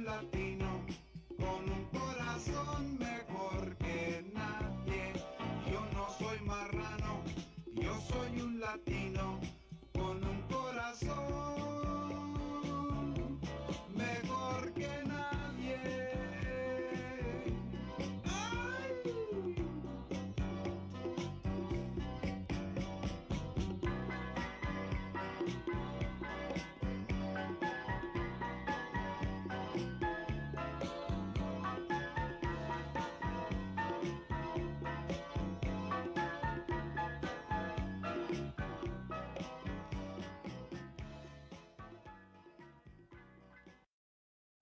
un latino con un corazón mejor que nadie. Yo no soy marrano, yo soy un latino con un corazón mejor que nadie. ¡Ay!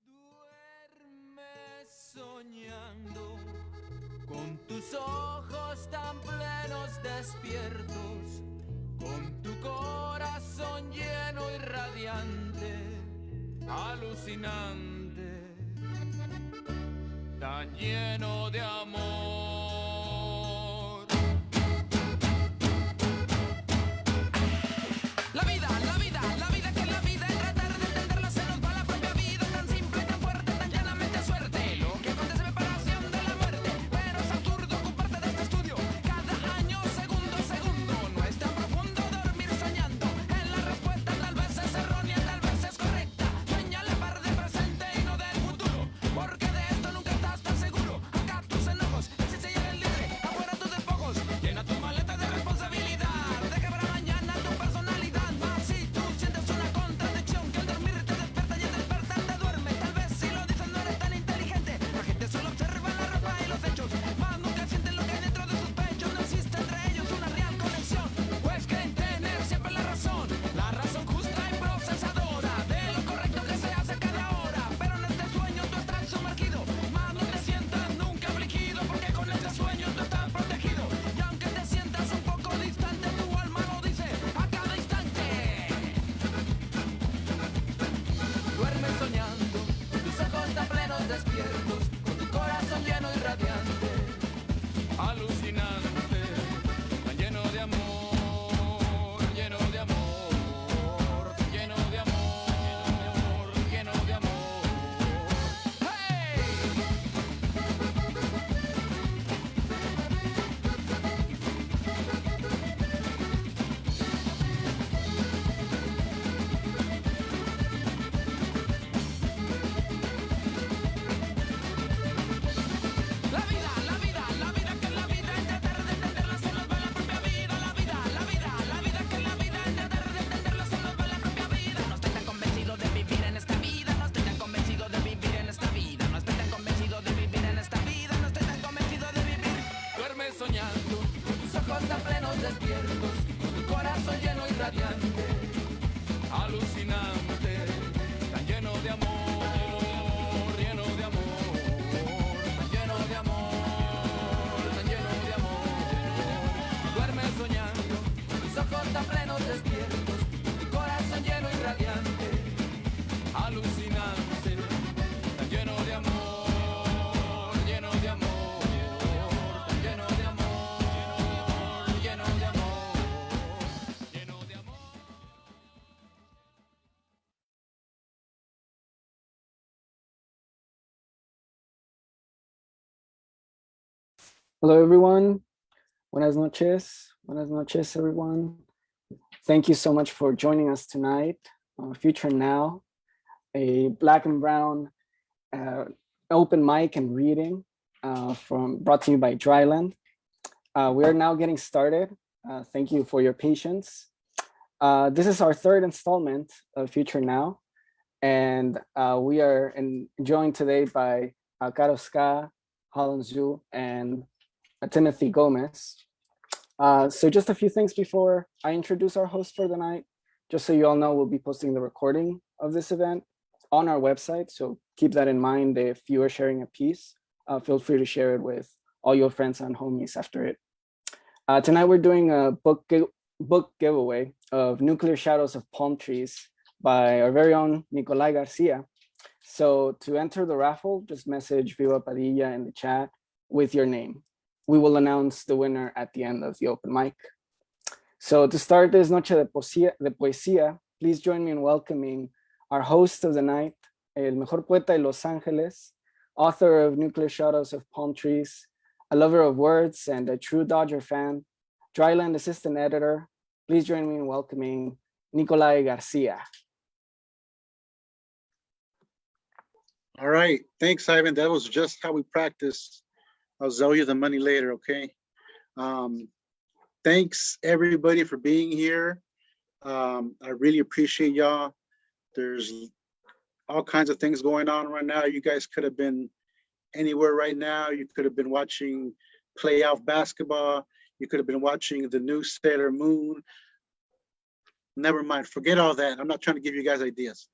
Duerme soñando con tus ojos tan plenos despiertos, con tu corazón lleno y radiante, alucinante, tan lleno de amor. La vida, la vida, la vida que es la vida, y tratar de entenderla se nos va la propia vida, tan simple, tan fuerte, tan llanamente suerte. Lo que acontece me paración de la muerte, pero es absurdo ocuparte de este estudio. Cada año, segundo a segundo, no es tan profundo dormir soñando. En la respuesta tal vez es errónea, tal vez es correcta. Sueña la par del presente y no del futuro, porque de esto nunca estás tan seguro. Acá tus enojos, así se llega el libre, afuera tus despojos, llena tu maleta de responsabilidad. Deja para mañana tu personalidad. Más si tú sientes una contradicción, que al dormir te despierta y al despertar te duerme. Tal vez si lo dices no eres tan inteligente, la gente solo observa la ropa y los hechos, más nunca sienten lo que hay dentro de sus pechos. No existe entre ellos una real conexión, pues creen tener siempre la razón justa y procesadora de lo correcto que se hace cada hora. Pero en este sueño tú estás sumergido, más no te sientas nunca afligido, porque con este sueño tú estás protegido. Y aunque te sientas un poco distante, tu alma lo dice a cada instante. Duerme soñando, tus ojos tan plenos despiertos, con tu corazón lleno y radiante, alucinante, tan lleno de amor, lleno de amor, lleno de amor, lleno de amor. ¡Hey! La vida, la vida, la vida que es la vida, y tratar de entenderla se nos va la propia vida. La vida, la vida, la vida que es la vida, y tratar de entenderla se nos va la propia vida. No estoy tan convencido de vivir en esta vida, no estoy tan convencido de vivir en esta vida, no estoy tan convencido de vivir en esta vida, no estoy tan convencido de vivir. Duerme soñando, con tus ojos tan plenos despiertos, con tu corazón lleno y radiante, alucinante, tan lleno de amor, lleno de amor, tan lleno de amor, tan lleno de amor. Duerme soñando, con tus ojos tan plenos despiertos, con tu corazón lleno y radiante, alucinante, tan lleno de amor, lleno de amor, tan lleno de amor, lleno de amor, lleno de amor. Hello, everyone. Buenas noches. Buenas noches, everyone. Thank you so much for joining us tonight on Future Now, a black and brown open mic and reading brought to you by Dryland. We are now getting started. Thank you for your patience. This is our third installment of Future Now, and we are joined today by Caro Ska, Holland Zhu, and Timothy Gomez. So just a few things before I introduce our host for the night. Just so you all know, we'll be posting the recording of this event on our website. So keep that in mind. If you are sharing a piece, feel free to share it with all your friends and homies after it. Tonight we're doing a book giveaway of Nuclear Shadows of Palm Trees by our very own Nicolai Garcia. So to enter the raffle, just message Viva Padilla in the chat with your name. We will announce the winner at the end of the open mic. So to start this Noche de Poesía, please join me in welcoming our host of the night, el mejor poeta de Los Ángeles, author of Nuclear Shadows of Palm Trees, a lover of words and a true Dodger fan, Dryland assistant editor. Please join me in welcoming Nicolai Garcia. All right, thanks, Ivan. That was just how we practice. I'll owe you the money later, okay? Thanks everybody for being here. I really appreciate y'all. There's all kinds of things going on right now. You guys could have been anywhere right now. You could have been watching playoff basketball. You could have been watching the new Sailor Moon. Never mind, forget all that. I'm not trying to give you guys ideas.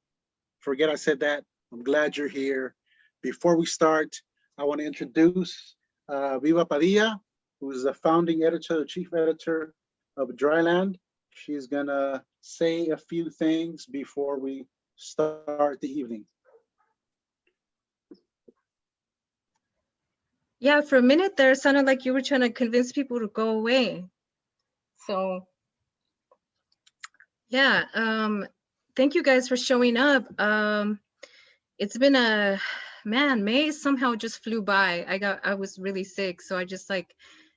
Forget I said that. I'm glad you're here. Before we start, I want to introduce Viva Padilla, who is the founding editor, the chief editor of Dryland. She's gonna say a few things before we start the evening. Yeah, for a minute there, it sounded like you were trying to convince people to go away. So, yeah, thank you guys for showing up. It's been a, man, May somehow just flew by. I was really sick, so I just like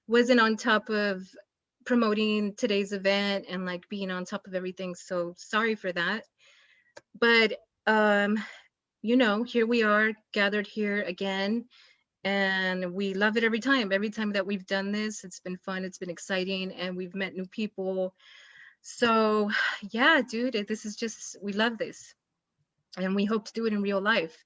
wasn't on top of promoting today's event and like being on top of everything. So sorry for that. But, you know, here we are gathered here again. And we love it every time that we've done this. It's been fun, it's been exciting, and we've met new people. So yeah, dude, this is just, we love this. And we hope to do it in real life.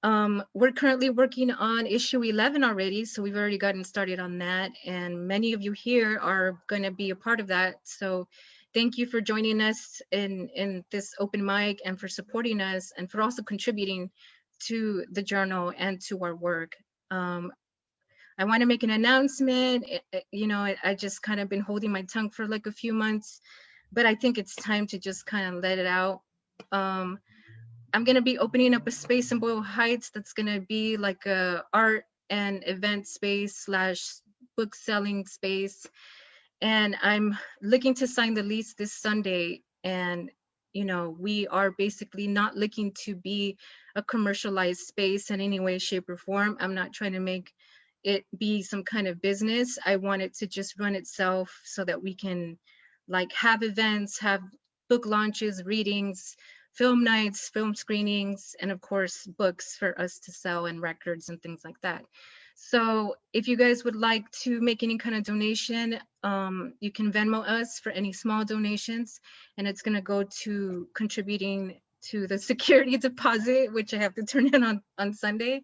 We're currently working on issue 11 already, so we've already gotten started on that. And many of you here are gonna be a part of that. So thank you for joining us in this open mic and for supporting us and for also contributing to the journal and to our work. I want to make an announcement. You know, I just kind of been holding my tongue for like a few months, but I think it's time to just kind of let it out. I'm going to be opening up a space in Boyle Heights that's going to be like a art and event space / book selling space. And I'm looking to sign the lease this Sunday. And, you know, we are basically not looking to be a commercialized space in any way, shape, or form. I'm not trying to make it be some kind of business. I want it to just run itself so that we can like have events, have book launches, readings, film nights, film screenings, and of course, books for us to sell and records and things like that. So if you guys would like to make any kind of donation, you can Venmo us for any small donations, and it's gonna go to contributing to the security deposit, which I have to turn in on Sunday.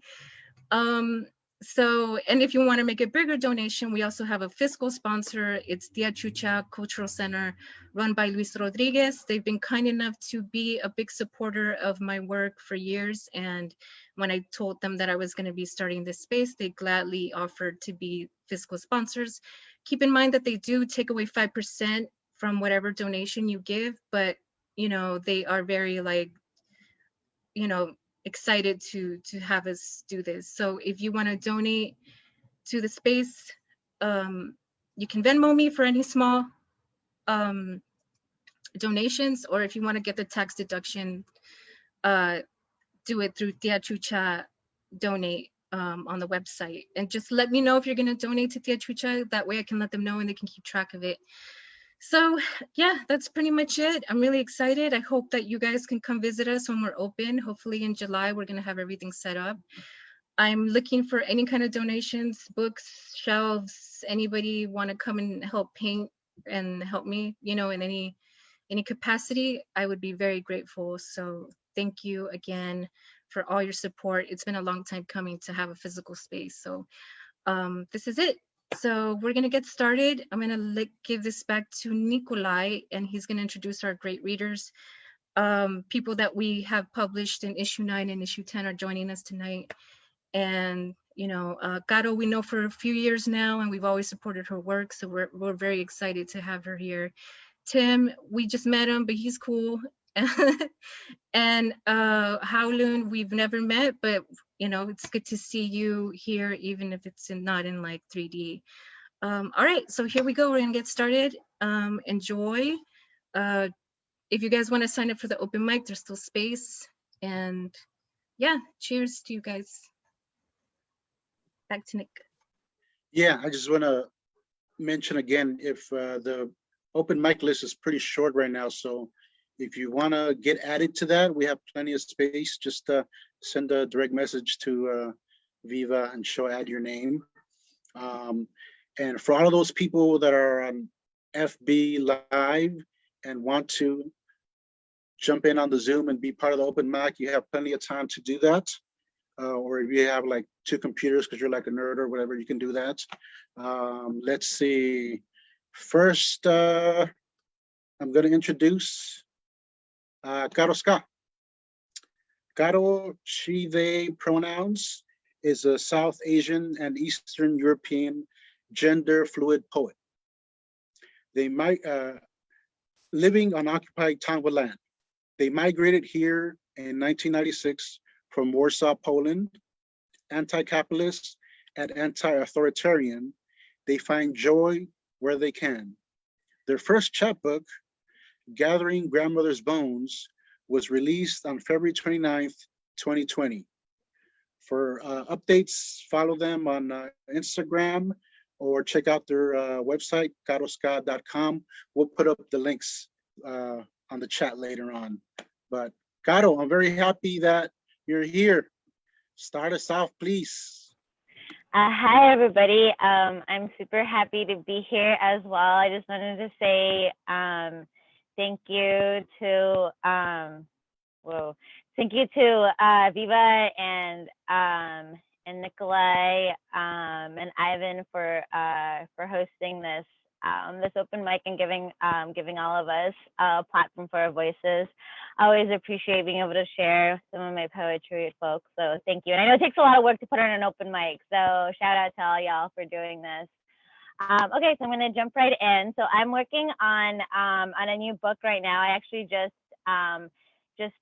So, and if you want to make a bigger donation, we also have a fiscal sponsor. It's Tia Chucha Cultural Center, run by Luis Rodriguez. They've been kind enough to be a big supporter of my work for years. And when I told them that I was going to be starting this space, they gladly offered to be fiscal sponsors. Keep in mind that they do take away 5% from whatever donation you give, but you know, they are very like, you know, excited to have us do this. So if you want to donate to the space, you can Venmo me for any small donations, or if you want to get the tax deduction, do it through Tia Chucha donate on the website. And just let me know if you're going to donate to Tia Chucha. That way I can let them know and they can keep track of it. So yeah, that's pretty much it. I'm really excited. I hope that you guys can come visit us when we're open. Hopefully in July, we're gonna have everything set up. I'm looking for any kind of donations, books, shelves, anybody wanna come and help paint and help me, you know, in any capacity, I would be very grateful. So thank you again for all your support. It's been a long time coming to have a physical space. So this is it. So we're gonna get started. I'm gonna give this back to Nicolai, and he's gonna introduce our great readers. People that we have published in issue 9 and issue 10 are joining us tonight. And you know, Caro, we know for a few years now, and we've always supported her work. So we're very excited to have her here. Tim, we just met him, but he's cool. And Howlun, we've never met, but you know, it's good to see you here, even if it's not in like 3D. All right, so here we go. We're gonna get started. Enjoy. If you guys want to sign up for the open mic, there's still space. And yeah, cheers to you guys. Back to Nick. Yeah, I just want to mention again, if the open mic list is pretty short right now, so if you want to get added to that, we have plenty of space. Just send a direct message to Viva and she'll add your name. And for all of those people that are on FB Live and want to jump in on the Zoom and be part of the open mic, you have plenty of time to do that. Or if you have like 2 computers because you're like a nerd or whatever, you can do that. Let's see. First, I'm going to introduce Caro Ska. Caro, she, they pronouns, is a South Asian and Eastern European gender fluid poet. They might living on occupied Tongva land. They migrated here in 1996 from Warsaw, Poland. Anti-capitalist and anti-authoritarian, they find joy where they can. Their first chapbook, Gathering Grandmother's Bones, was released on February 29th, 2020. For updates, follow them on Instagram or check out their website, caroska.com. We'll put up the links on the chat later on. But Caro, I'm very happy that you're here. Start us off, please. Hi, everybody. I'm super happy to be here as well. I just wanted to say thank you to Viva and Nikolai and Ivan for hosting this open mic and giving all of us a platform for our voices. I always appreciate being able to share some of my poetry with folks. So thank you. And I know it takes a lot of work to put on an open mic. So shout out to all y'all for doing this. Okay, so I'm going to jump right in. So I'm working on a new book right now. I actually just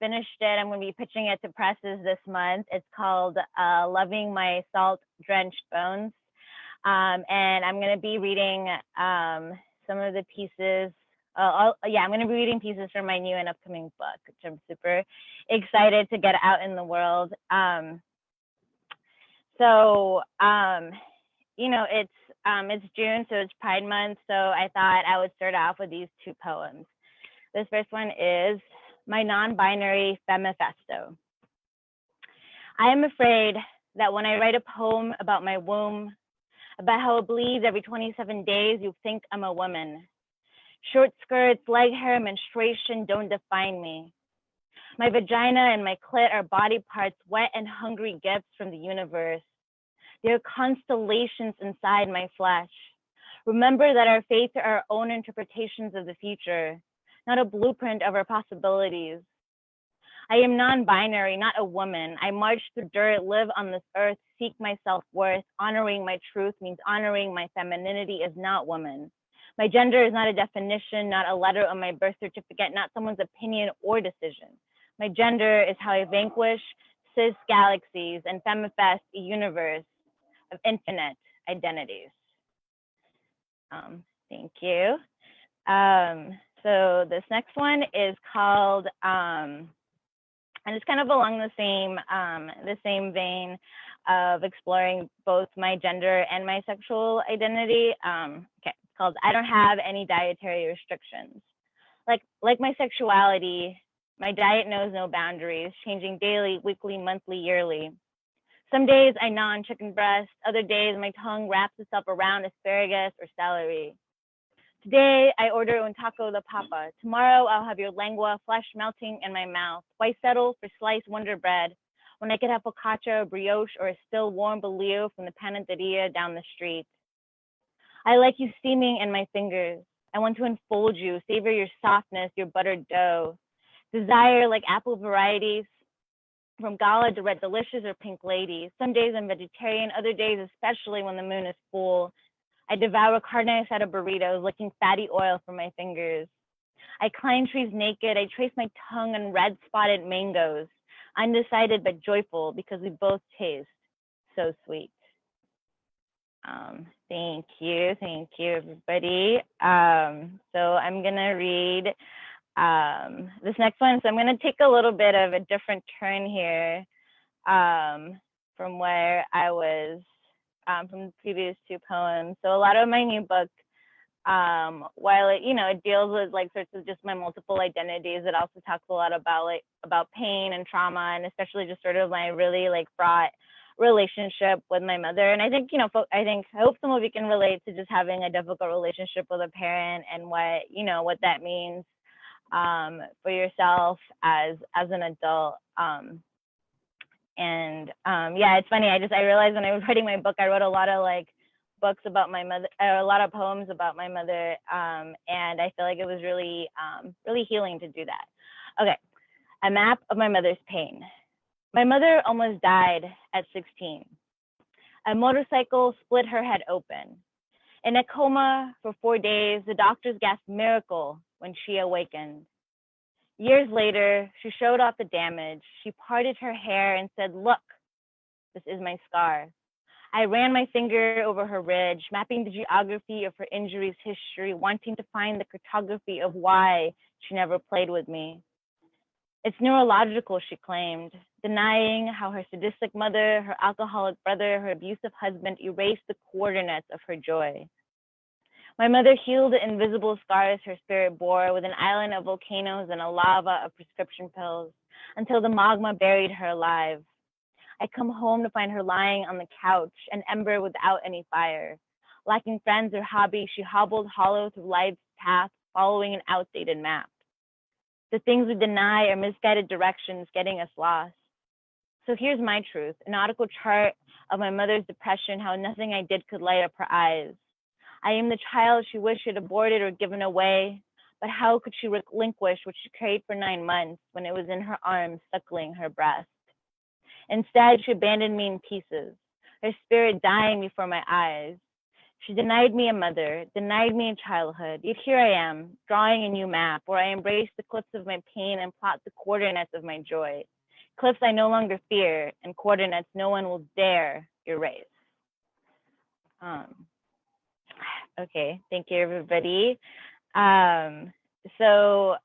finished it. I'm going to be pitching it to presses this month. It's called Loving My Salt-Drenched Bones. And I'm going to be reading some of the pieces. I'm going to be reading pieces from my new and upcoming book, which I'm super excited to get out in the world. You know, it's June, so it's Pride Month. So I thought I would start off with these 2 poems. This first one is My Non-Binary Femifesto. I am afraid that when I write a poem about my womb, about how it bleeds every 27 days, you think I'm a woman. Short skirts, leg hair, menstruation don't define me. My vagina and my clit are body parts, wet and hungry gifts from the universe. They are constellations inside my flesh. Remember that our fates are our own interpretations of the future, not a blueprint of our possibilities. I am non-binary, not a woman. I march through dirt, live on this earth, seek my self-worth. Honoring my truth means honoring my femininity as not woman. My gender is not a definition, not a letter on my birth certificate, not someone's opinion or decision. My gender is how I vanquish cis galaxies and femifest a universe of infinite identities. Thank you. So this next one is called, and it's kind of along the same vein of exploring both my gender and my sexual identity. Okay, it's called I Don't Have Any Dietary Restrictions. Like my sexuality, my diet knows no boundaries, changing daily, weekly, monthly, yearly. Some days I gnaw on chicken breast, other days my tongue wraps itself around asparagus or celery. Today, I order un taco de papa. Tomorrow, I'll have your lengua, flesh melting in my mouth. Why settle for sliced Wonder Bread when I could have focaccia, brioche, or a still warm bolillo from the panaderia down the street? I like you steaming in my fingers. I want to enfold you, savor your softness, your buttered dough. Desire like apple varieties, from gala to red delicious or pink lady. Some days I'm vegetarian, other days, especially when the moon is full, I devour carne asada burritos, licking fatty oil from my fingers. I climb trees naked. I trace my tongue on red spotted mangoes, undecided but joyful because we both taste so sweet. Thank you, everybody. So I'm gonna read this next one. So I'm gonna take a little bit of a different turn here. from where I was from the previous two poems. So a lot of my new book, while it, it deals with like sorts of just my multiple identities, it also talks a lot about pain and trauma, and especially just sort of my really like fraught relationship with my mother. And I think, I hope some of you can relate to just having a difficult relationship with a parent and what that means for yourself as an adult. Yeah, it's funny. I realized when I was writing my book, I wrote a lot of like books about my mother, a lot of poems about my mother, and I feel like it was really, really healing to do that. Okay, a map of my mother's pain. My mother almost died at 16. A motorcycle split her head open. In a coma for 4 days, the doctors gasped miracle when she awakened. Years later, she showed off the damage. She parted her hair and said, "Look, this is my scar." I ran my finger over her ridge, mapping the geography of her injuries history, wanting to find the cartography of why she never played with me. It's neurological, she claimed, denying how her sadistic mother, her alcoholic brother, her abusive husband erased the coordinates of her joy. My mother healed the invisible scars her spirit bore with an island of volcanoes and a lava of prescription pills until the magma buried her alive. I come home to find her lying on the couch, an ember without any fire. Lacking friends or hobbies, she hobbled hollow through life's path, following an outdated map. The things we deny are misguided directions getting us lost. So here's my truth, a nautical chart of my mother's depression, how nothing I did could light up her eyes. I am the child she wished she'd aborted or given away, but how could she relinquish what she carried for 9 months when it was in her arms suckling her breast? Instead, she abandoned me in pieces, her spirit dying before my eyes. She denied me a mother, denied me a childhood, yet here I am, drawing a new map where I embrace the cliffs of my pain and plot the coordinates of my joy. Cliffs I no longer fear, and coordinates no one will dare erase. Okay, thank you, everybody. So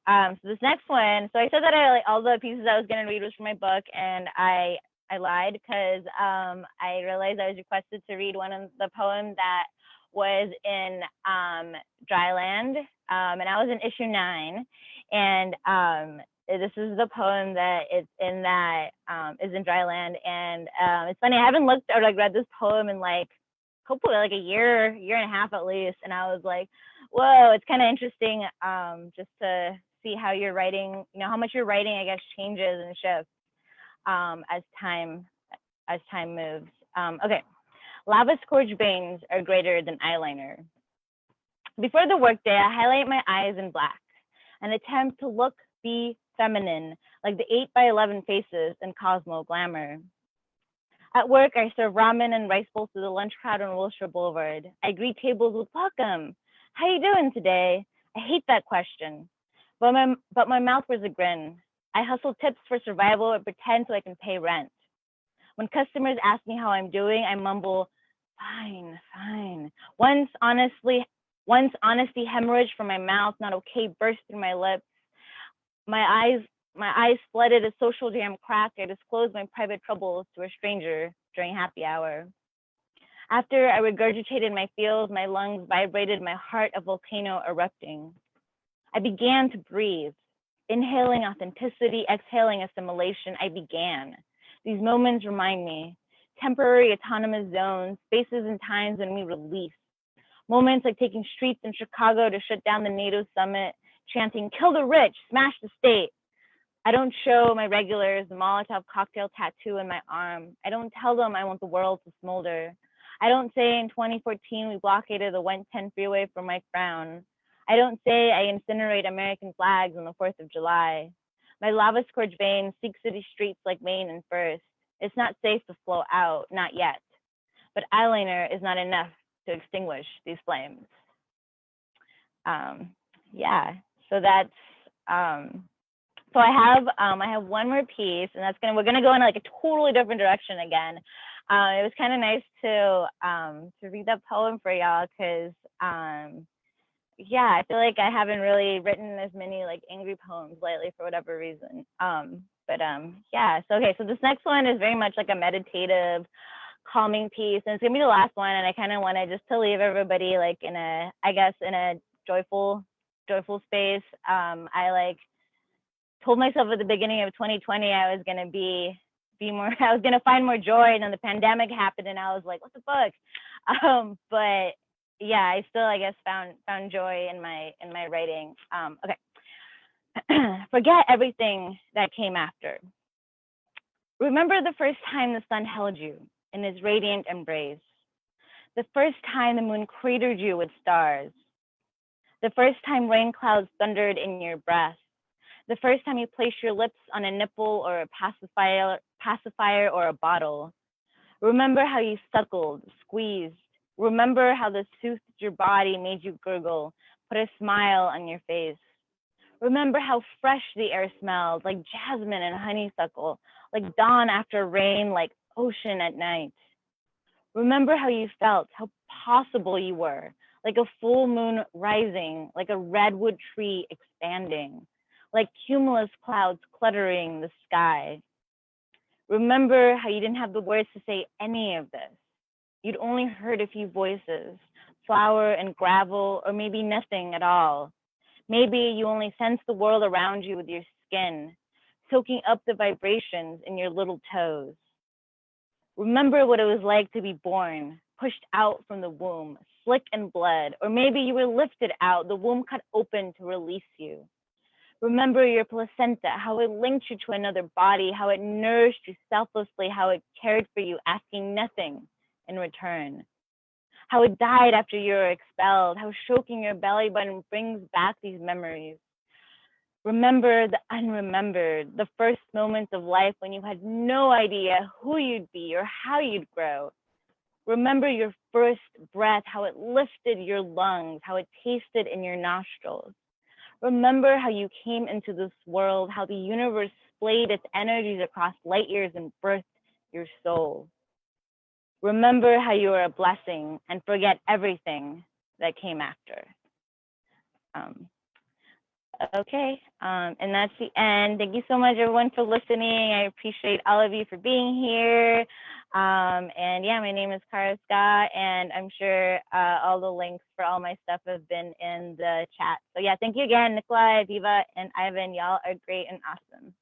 this next one, so I said that all the pieces I was gonna read was from my book, and I lied because I realized I was requested to read one of the poems that was in Dryland, and I was in issue 9, and this is the poem that is in Dryland, and it's funny, I haven't looked or like read this poem in like hopefully like a year and a half at least, and I was like, whoa, it's kind of interesting just to see how you're writing, how much your writing I guess changes and shifts as time moves. Okay. Lava-scorched veins are greater than eyeliner. Before the workday, I highlight my eyes in black, an attempt to be feminine, like the 8x11 faces in Cosmo Glamour. At work, I serve ramen and rice bowls to the lunch crowd on Wilshire Boulevard. I greet tables with "Welcome. How you doing today?" I hate that question, but my mouth wears a grin. I hustle tips for survival and pretend so I can pay rent. When customers ask me how I'm doing, I mumble, fine. Once honesty hemorrhaged from my mouth, not okay burst through my lips. My eyes flooded a social jam crack. I disclosed my private troubles to a stranger during happy hour. After I regurgitated my feels, my lungs vibrated, my heart a volcano erupting. I began to breathe, inhaling authenticity, exhaling assimilation. I began. These moments remind me, temporary autonomous zones, spaces and times when we release. Moments like taking streets in Chicago to shut down the NATO summit, chanting, "Kill the rich, smash the state." I don't show my regulars the Molotov cocktail tattoo in my arm. I don't tell them I want the world to smolder. I don't say in 2014 we blockaded the 110 freeway for Mike Brown. I don't say I incinerate American flags on the 4th of July. My lava-scorched veins seek city streets like Main and First. It's not safe to flow out, not yet. But eyeliner is not enough to extinguish these flames. Yeah, so that's, so I have one more piece, and we're gonna go in like a totally different direction again. It was kind of nice to read that poem for y'all, because yeah, I feel like I haven't really written as many like angry poems lately for whatever reason. But yeah, so okay, so this next one is very much like a meditative, calming piece, and it's gonna be the last one. And I kind of wanted just to leave everybody like in a, I guess, in a joyful space. I like told myself at the beginning of 2020 I was gonna be more, I was gonna find more joy, and then the pandemic happened, and I was like, what the fuck? But yeah, I still, I guess, found joy in my writing. Okay. Forget everything that came after. Remember the first time the sun held you in his radiant embrace. The first time the moon cratered you with stars. The first time rain clouds thundered in your breast. The first time you placed your lips on a nipple or a pacifier or a bottle. Remember how you suckled, squeezed. Remember how the soothed your body made you gurgle, put a smile on your face. Remember how fresh the air smelled, like jasmine and honeysuckle, like dawn after rain, like ocean at night. Remember how you felt, how possible you were, like a full moon rising, like a redwood tree expanding, like cumulus clouds cluttering the sky. Remember how you didn't have the words to say any of this. You'd only heard a few voices, flour and gravel, or maybe nothing at all. Maybe you only sensed the world around you with your skin, soaking up the vibrations in your little toes. Remember what it was like to be born, pushed out from the womb, slick in blood, or maybe you were lifted out, the womb cut open to release you. Remember your placenta, how it linked you to another body, how it nourished you selflessly, how it cared for you, asking nothing in return. How it died after you were expelled, how stroking your belly button brings back these memories. Remember the unremembered, the first moments of life when you had no idea who you'd be or how you'd grow. Remember your first breath, how it lifted your lungs, how it tasted in your nostrils. Remember how you came into this world, how the universe splayed its energies across light years and birthed your soul. Remember how you are a blessing and forget everything that came after. Okay, and that's the end. Thank you so much, everyone, for listening. I appreciate all of you for being here. And yeah, my name is Kara Scott, and I'm sure all the links for all my stuff have been in the chat. So yeah, thank you again, Nikolai, Viva, and Ivan. Y'all are great and awesome.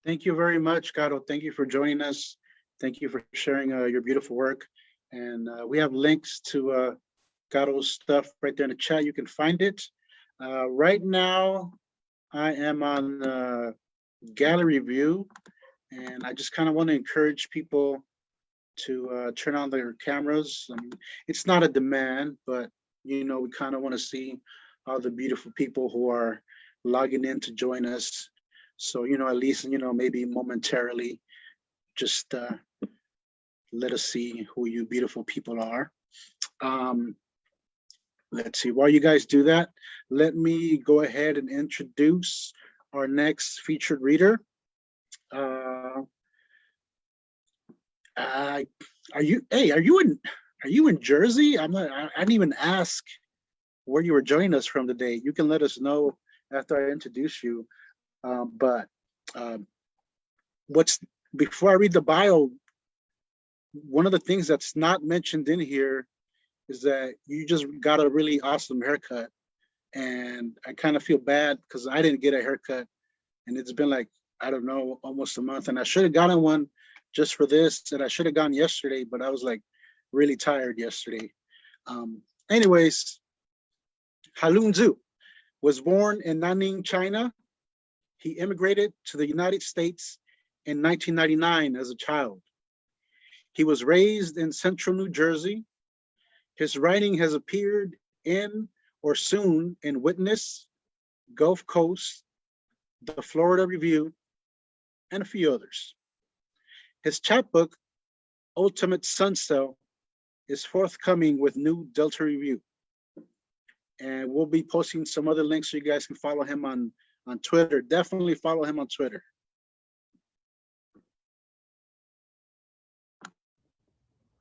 Thank you very much, Caro. Thank you for joining us. Thank you for sharing your beautiful work. And we have links to Caro's stuff right there in the chat. You can find it. Right now, I am on gallery view, and I just kind of want to encourage people to turn on their cameras. I mean, it's not a demand, but you know, we kind of want to see all the beautiful people who are logging in to join us. So, you know, at least, you know, maybe momentarily, just let us see who you beautiful people are. Let's see, while you guys do that, let me go ahead and introduce our next featured reader. Are you in Jersey? I didn't even ask where you were joining us from today. You can let us know after I introduce you. Before I read the bio, one of the things that's not mentioned in here is that you just got a really awesome haircut. And I kind of feel bad because I didn't get a haircut, and it's been like, I don't know, almost a month, and I should have gotten one just for this, and I should have gone yesterday, but I was like really tired yesterday. Anyways, Halun Zhu was born in Nanning, China. He immigrated to the United States in 1999 as a child. He was raised in central New Jersey. His writing has appeared in or soon in Witness, Gulf Coast, the Florida Review, and a few others. His chapbook, Ultimate Suncell, is forthcoming with New Delta Review. And we'll be posting some other links so you guys can follow him on Twitter. Definitely follow him on Twitter.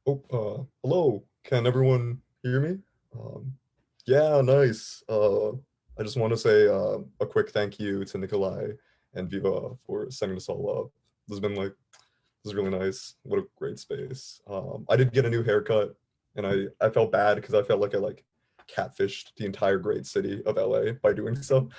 Hello. Can everyone hear me? Yeah, nice. I just want to say a quick thank you to Nikolai and Viva for setting this all up. This has been like, this is really nice. What a great space. I did get a new haircut, and I felt bad because I felt like I like catfished the entire great city of LA by doing so.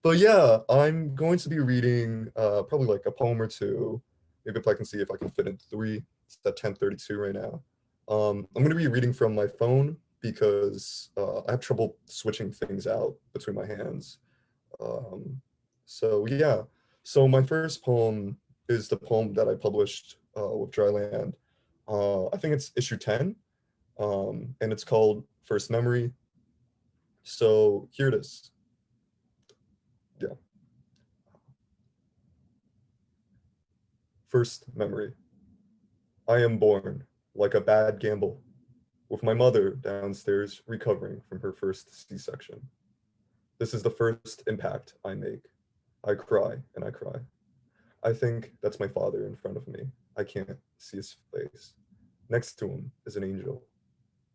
But yeah, I'm going to be reading probably like a poem or two. Maybe if I can see if I can fit in 3. It's at 10:32 right now. I'm going to be reading from my phone because I have trouble switching things out between my hands. So yeah, so my first poem is the poem that I published with Dryland. I think it's issue 10, and it's called First Memory. So here it is. Yeah. First memory. I am born like a bad gamble, with my mother downstairs recovering from her first C-section. This is the first impact I make. I cry and I cry. I think that's my father in front of me. I can't see his face. Next to him is an angel.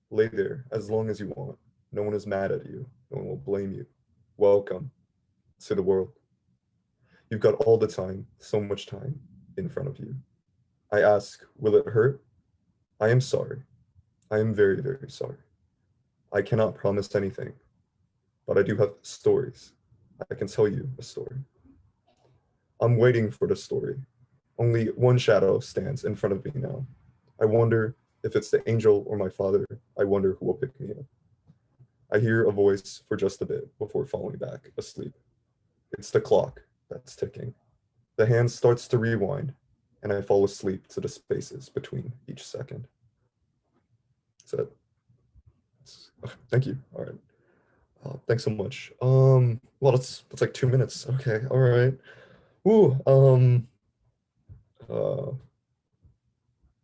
Lay there as long as you want. No one is mad at you. No one will blame you. Welcome to the world. You've got all the time, so much time in front of you. I ask, will it hurt? I am sorry. I am very, very sorry. I cannot promise anything, but I do have stories. I can tell you a story. I'm waiting for the story. Only one shadow stands in front of me now. I wonder if it's the angel or my father. I wonder who will pick me up. I hear a voice for just a bit before falling back asleep. It's the clock that's ticking. The hand starts to rewind, and I fall asleep to the spaces between each second. That's it. Thank you. All right. Thanks so much. Well, that's like 2 minutes. Okay. All right. Ooh.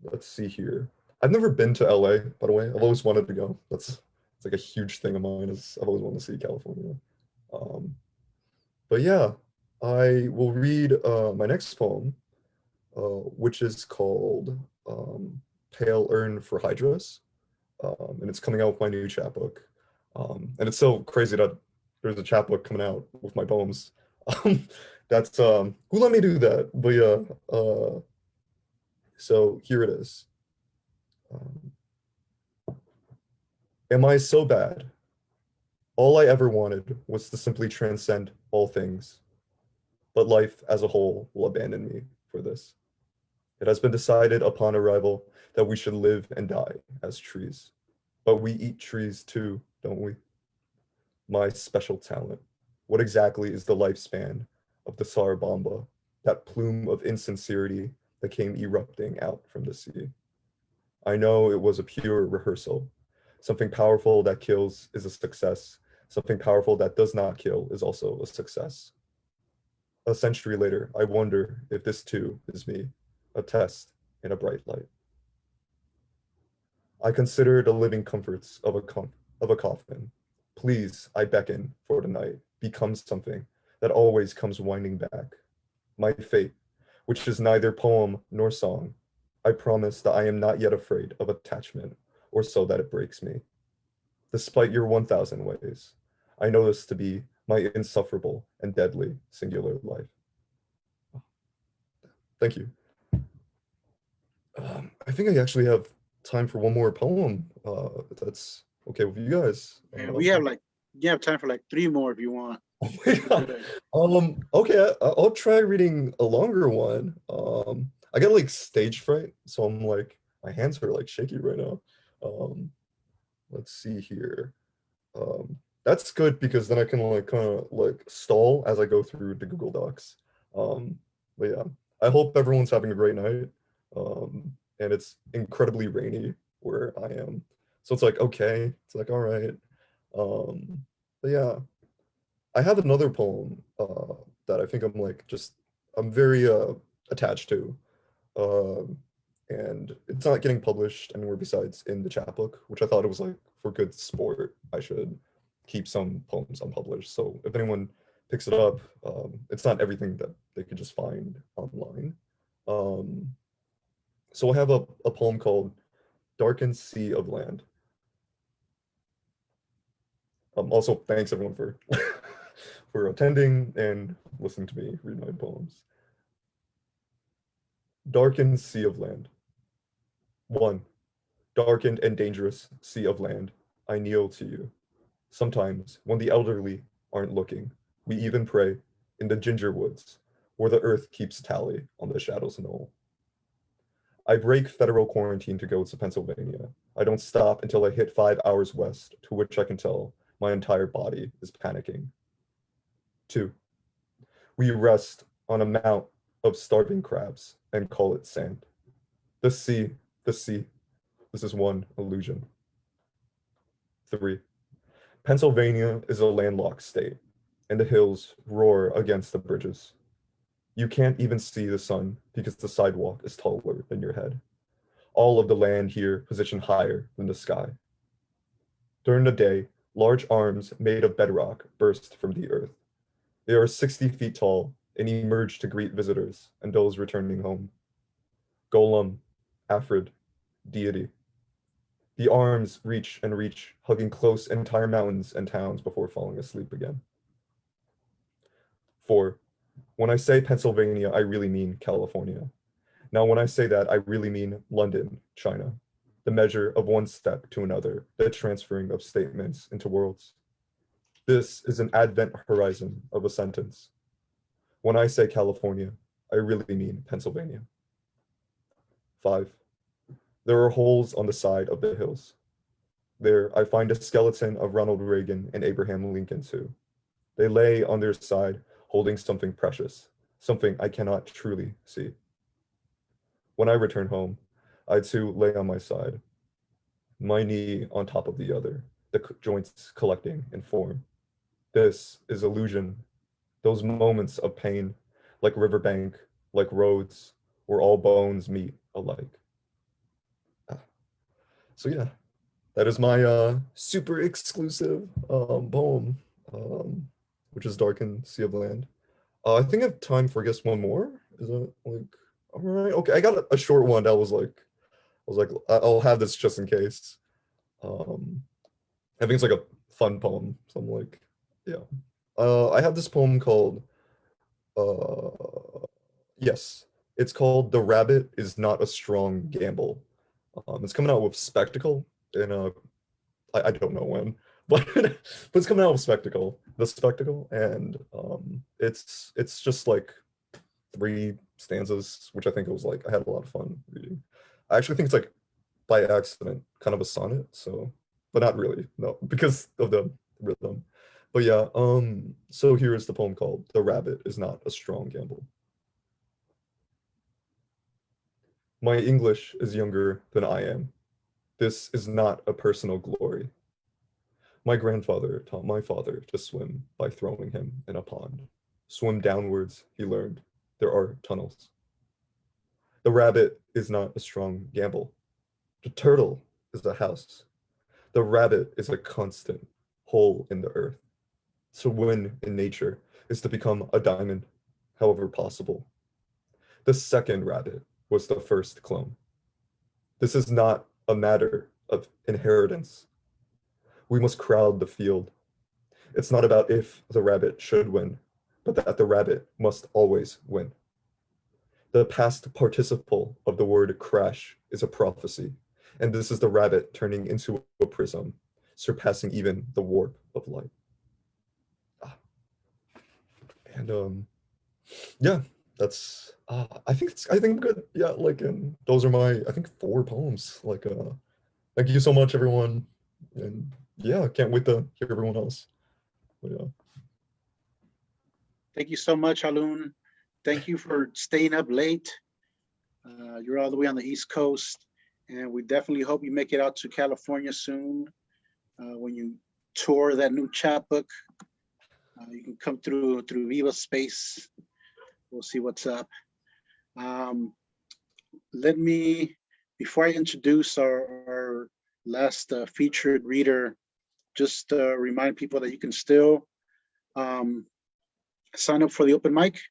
Let's see here. I've never been to LA, by the way. I've always wanted to go. It's like a huge thing of mine. Is I've always wanted to see California. But yeah, I will read my next poem, which is called Pale Urn for Hydras. And it's coming out with my new chapbook. And it's so crazy that there's a chapbook coming out with my poems. That's who let me do that? But yeah, so here it is. Am I so bad? All I ever wanted was to simply transcend all things, but life as a whole will abandon me for this. It has been decided upon arrival that we should live and die as trees, but we eat trees too, don't we? My special talent. What exactly is the lifespan of the Sarabamba, that plume of insincerity that came erupting out from the sea? I know it was a pure rehearsal. Something powerful that kills is a success. Something powerful that does not kill is also a success. A century later, I wonder if this too is me, a test in a bright light. I consider the living comforts of a coffin. Please, I beckon for the night, become something that always comes winding back. My fate, which is neither poem nor song. I promise that I am not yet afraid of attachment, or so that it breaks me. Despite your 1,000 ways, I know this to be my insufferable and deadly singular life. Thank you. I think I actually have time for one more poem, if that's okay with you guys. And we have like, you have time for like 3 more if you want. Oh my God. Okay, I'll try reading a longer one. I got like stage fright, so I'm like, my hands are like shaky right now. Let's see here. That's good because then I can like kind of like stall as I go through the Google Docs. But yeah, I hope everyone's having a great night. And it's incredibly rainy where I am. So it's like, okay, it's like, all right. But yeah, I have another poem that I think I'm very attached to. And it's not getting published anywhere besides in the chapbook, which I thought it was like for good sport, I should keep some poems unpublished. So if anyone picks it up, it's not everything that they could just find online. So I have a poem called Darkened Sea of Land. Also, thanks everyone for for attending and listening to me read my poems. Darkened sea of land. 1. Darkened and dangerous sea of land, I kneel to you. Sometimes, when the elderly aren't looking, we even pray in the ginger woods, where the earth keeps tally on the shadow's knoll. I break federal quarantine to go to Pennsylvania. I don't stop until I hit 5 hours west, to which I can tell my entire body is panicking. 2. We rest on a mount of starving crabs and call it sand. The sea, this is one illusion. 3. Pennsylvania is a landlocked state, and the hills roar against the bridges. You can't even see the sun because the sidewalk is taller than your head. All of the land here positioned higher than the sky. During the day, large arms made of bedrock burst from the earth. They are 60 feet tall and emerge to greet visitors and those returning home. Golem, Afrid, deity. The arms reach and reach, hugging close entire mountains and towns before falling asleep again. 4. When I say Pennsylvania, I really mean California. Now, when I say that, I really mean London, China, the measure of one step to another, the transferring of statements into worlds. This is an advent horizon of a sentence. When I say California, I really mean Pennsylvania. 5. There are holes on the side of the hills. There, I find a skeleton of Ronald Reagan and Abraham Lincoln too. They lay on their side, holding something precious, something I cannot truly see. When I return home, I too lay on my side, my knee on top of the other, the joints collecting in form. This is illusion, those moments of pain, like riverbank, like roads, where all bones meet alike. So yeah, that is my super exclusive poem, which is Darkened Sea of Land. I think I have time for, I guess, one more. Is that like, all right? Okay, I got a short one that was like, I'll have this just in case. I think it's like a fun poem. So I'm like, yeah. I have this poem called, yes, it's called The Rabbit Is Not a Strong Gamble. It's coming out with Spectacle in I don't know when, but it's coming out with Spectacle, The Spectacle, and it's just like 3 stanzas, which I think it was like I had a lot of fun reading. I actually think it's like by accident kind of a sonnet, so, but not really, no, because of the rhythm. But yeah, so here is the poem called The Rabbit Is Not a Strong Gamble. My English is younger than I am. This is not a personal glory. My grandfather taught my father to swim by throwing him in a pond. Swim downwards, he learned. There are tunnels. The rabbit is not a strong gamble. The turtle is a house. The rabbit is a constant hole in the earth. To win in nature is to become a diamond, however possible. The second rabbit was the first clone. This is not a matter of inheritance. We must crowd the field. It's not about if the rabbit should win, but that the rabbit must always win. The past participle of the word crash is a prophecy, and this is the rabbit turning into a prism, surpassing even the warp of light. And yeah, that's I think I'm good. Yeah, like, and those are my, I think, 4 poems. Like, thank you so much, everyone, and yeah, can't wait to hear everyone else. But, yeah. Thank you so much, Halun. Thank you for staying up late. You're all the way on the East Coast, and we definitely hope you make it out to California soon. When you tour that new chapbook, you can come through Viva Space. We'll see what's up. Let me, before I introduce our last featured reader, just remind people that you can still sign up for the open mic,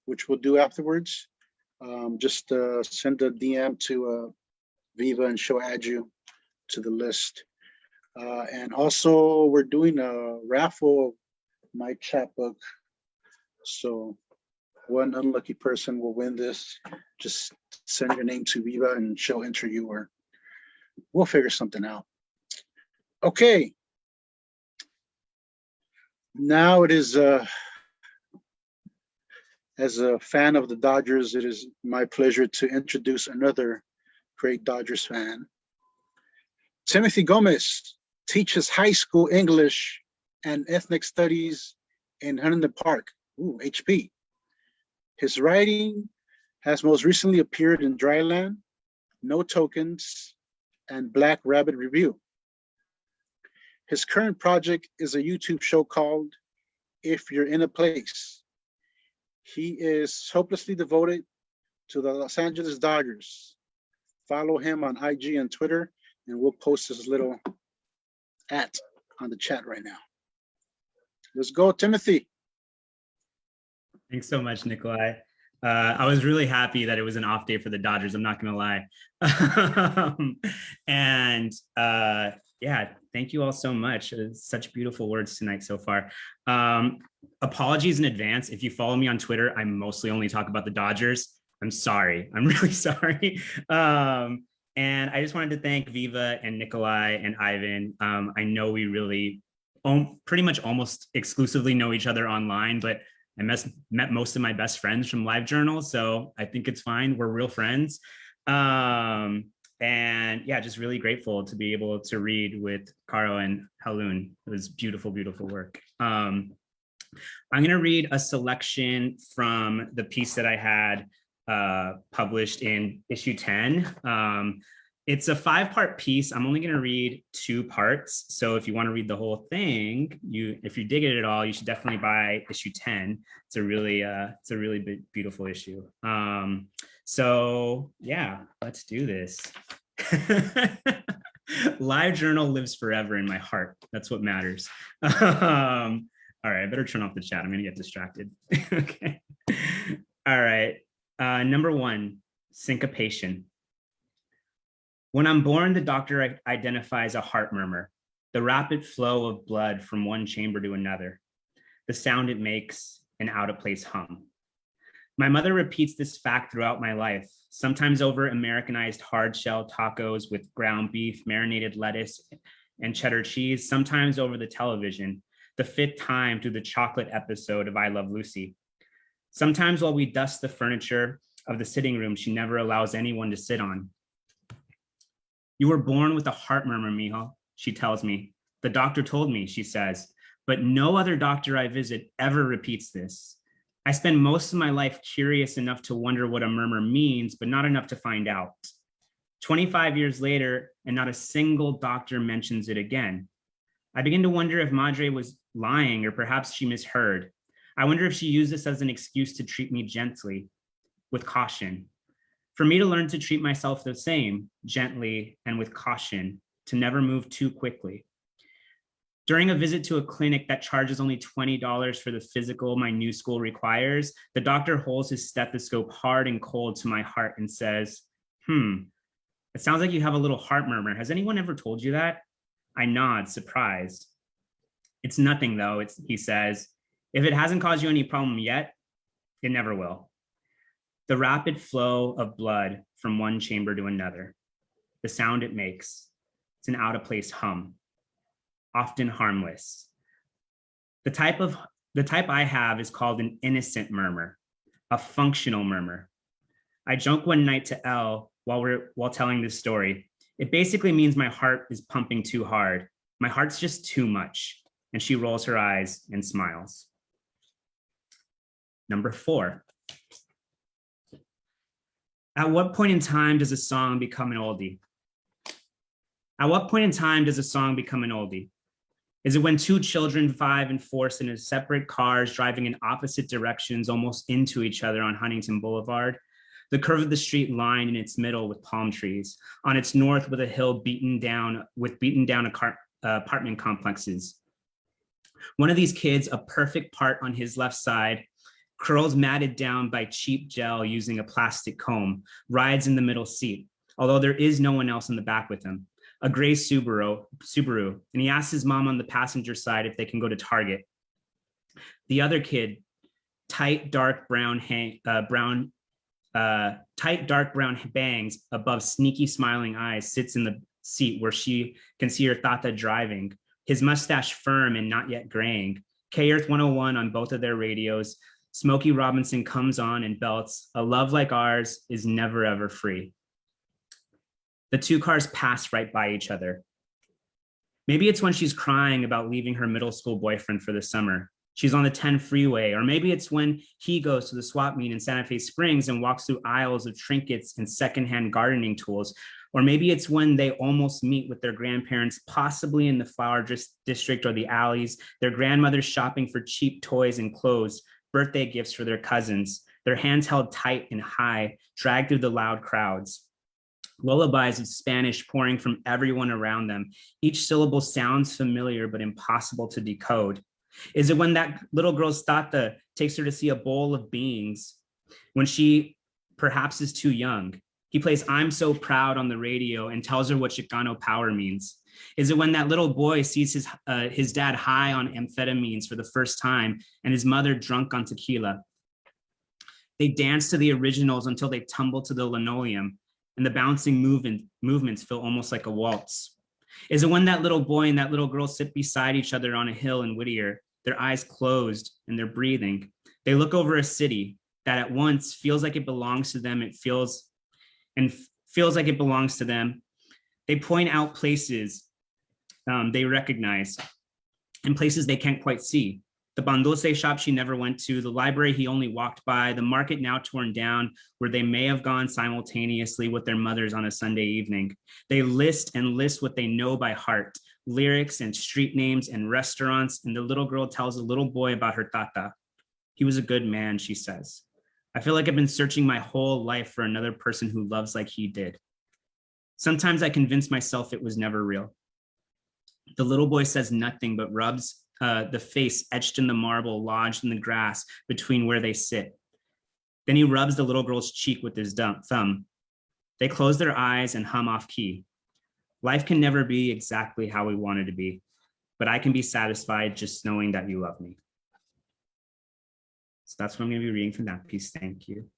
which we'll do afterwards. Just send a DM to Viva and she'll add you to the list. And also we're doing a raffle of my chapbook. So one unlucky person will win this. Just send your name to Viva and she'll enter you, or we'll figure something out. Okay. Now it is, as a fan of the Dodgers, it is my pleasure to introduce another great Dodgers fan. Timothy Gomez teaches high school English and ethnic studies in Huntington Park, HP. His writing has most recently appeared in Dryland, No Tokens, and Black Rabbit Review. His current project is a YouTube show called If You're in a Place. He is hopelessly devoted to the Los Angeles Dodgers. Follow him on IG and Twitter, and we'll post his little @ on the chat right now. Let's go, Timothy. Thanks so much, Nikolai. I was really happy that it was an off day for the Dodgers. I'm not going to lie. Yeah, thank you all so much. Such beautiful words tonight so far. Apologies in advance. If you follow me on Twitter, I mostly only talk about the Dodgers. I'm sorry. I'm really sorry. And I just wanted to thank Viva and Nikolai and Ivan. I know we really pretty much almost exclusively know each other online, but I met most of my best friends from LiveJournal, so I think it's fine. We're real friends. And yeah, just really grateful to be able to read with Caro and Halun. It was beautiful, beautiful work. I'm gonna read a selection from the piece that I had published in issue 10. It's a 5-part piece. I'm only gonna read 2 parts. So if you wanna read the whole thing, if you dig it at all, you should definitely buy issue 10. It's a really big, beautiful issue. So yeah, let's do this. LiveJournal lives forever in my heart. That's what matters. All right, I better turn off the chat. I'm gonna get distracted. Okay. All right. Number 1, syncopation. When I'm born, the doctor identifies a heart murmur, the rapid flow of blood from one chamber to another, the sound it makes, an out-of-place hum. My mother repeats this fact throughout my life, sometimes over Americanized hard-shell tacos with ground beef, marinated lettuce, and cheddar cheese, sometimes over the television, the 5th time through the chocolate episode of I Love Lucy. Sometimes while we dust the furniture of the sitting room she never allows anyone to sit on. You were born with a heart murmur, mijo, she tells me. The doctor told me, she says, but no other doctor I visit ever repeats this. I spend most of my life curious enough to wonder what a murmur means, but not enough to find out. 25 years later, and not a single doctor mentions it again. I begin to wonder if Madre was lying, or perhaps she misheard. I wonder if she used this as an excuse to treat me gently, with caution. For me to learn to treat myself the same, gently and with caution, to never move too quickly. During a visit to a clinic that charges only $20 for the physical my new school requires, the doctor holds his stethoscope hard and cold to my heart and says, it sounds like you have a little heart murmur. Has anyone ever told you that? I nod, surprised. It's nothing though, he says. If it hasn't caused you any problem yet, it never will. The rapid flow of blood from one chamber to another, the sound it makes, it's an out-of-place hum, often harmless. The type I have is called an innocent murmur, a functional murmur. I joke one night to Elle while telling this story. It basically means my heart is pumping too hard. My heart's just too much. And she rolls her eyes and smiles. Number 4. At what point in time does a song become an oldie? At what point in time does a song become an oldie? Is it when 2 children, 5 and 4, sit in separate cars driving in opposite directions, almost into each other on Huntington Boulevard? The curve of the street lined in its middle with palm trees, on its north with a hill beaten down apartment complexes. One of these kids, a perfect part on his left side, curls matted down by cheap gel using a plastic comb, rides in the middle seat, although there is no one else in the back with him. a gray Subaru, and he asks his mom on the passenger side if they can go to Target. The other kid, tight dark brown bangs above sneaky smiling eyes, sits in the seat where she can see her tata driving, his mustache firm and not yet graying. K-Earth 101 on both of their radios. Smokey Robinson comes on and belts, "A love like ours is never ever free." The two cars pass right by each other. Maybe it's when she's crying about leaving her middle school boyfriend for the summer. She's on the 10 freeway, or maybe it's when he goes to the swap meet in Santa Fe Springs and walks through aisles of trinkets and secondhand gardening tools. Or maybe it's when they almost meet with their grandparents, possibly in the flower district or the alleys, their grandmother's shopping for cheap toys and clothes, birthday gifts for their cousins, their hands held tight and high, dragged through the loud crowds. Lullabies of Spanish pouring from everyone around them. Each syllable sounds familiar but impossible to decode. Is it when that little girl's tata takes her to see a bowl of beans when she perhaps is too young? He plays "I'm So Proud" on the radio and tells her what Chicano power means. Is it when that little boy sees his dad high on amphetamines for the first time and his mother drunk on tequila? They dance to the originals until they tumble to the linoleum and the bouncing movements feel almost like a waltz. Is it when that little boy and that little girl sit beside each other on a hill in Whittier, their eyes closed and they're breathing? They look over a city that at once feels like it belongs to them. It feels like it belongs to them. They point out places they recognize and places they can't quite see. The bandose shop she never went to, the library he only walked by, the market now torn down where they may have gone simultaneously with their mothers on a Sunday evening. They list what they know by heart, lyrics and street names and restaurants, and the little girl tells the little boy about her tata. "He was a good man," she says. "I feel like I've been searching my whole life for another person who loves like he did. Sometimes I convince myself it was never real." The little boy says nothing but rubs the face etched in the marble lodged in the grass between where they sit. Then he rubs the little girl's cheek with his thumb. They close their eyes and hum off key. "Life can never be exactly how we want it to be, but I can be satisfied just knowing that you love me." So that's what I'm going to be reading from that piece. Thank you.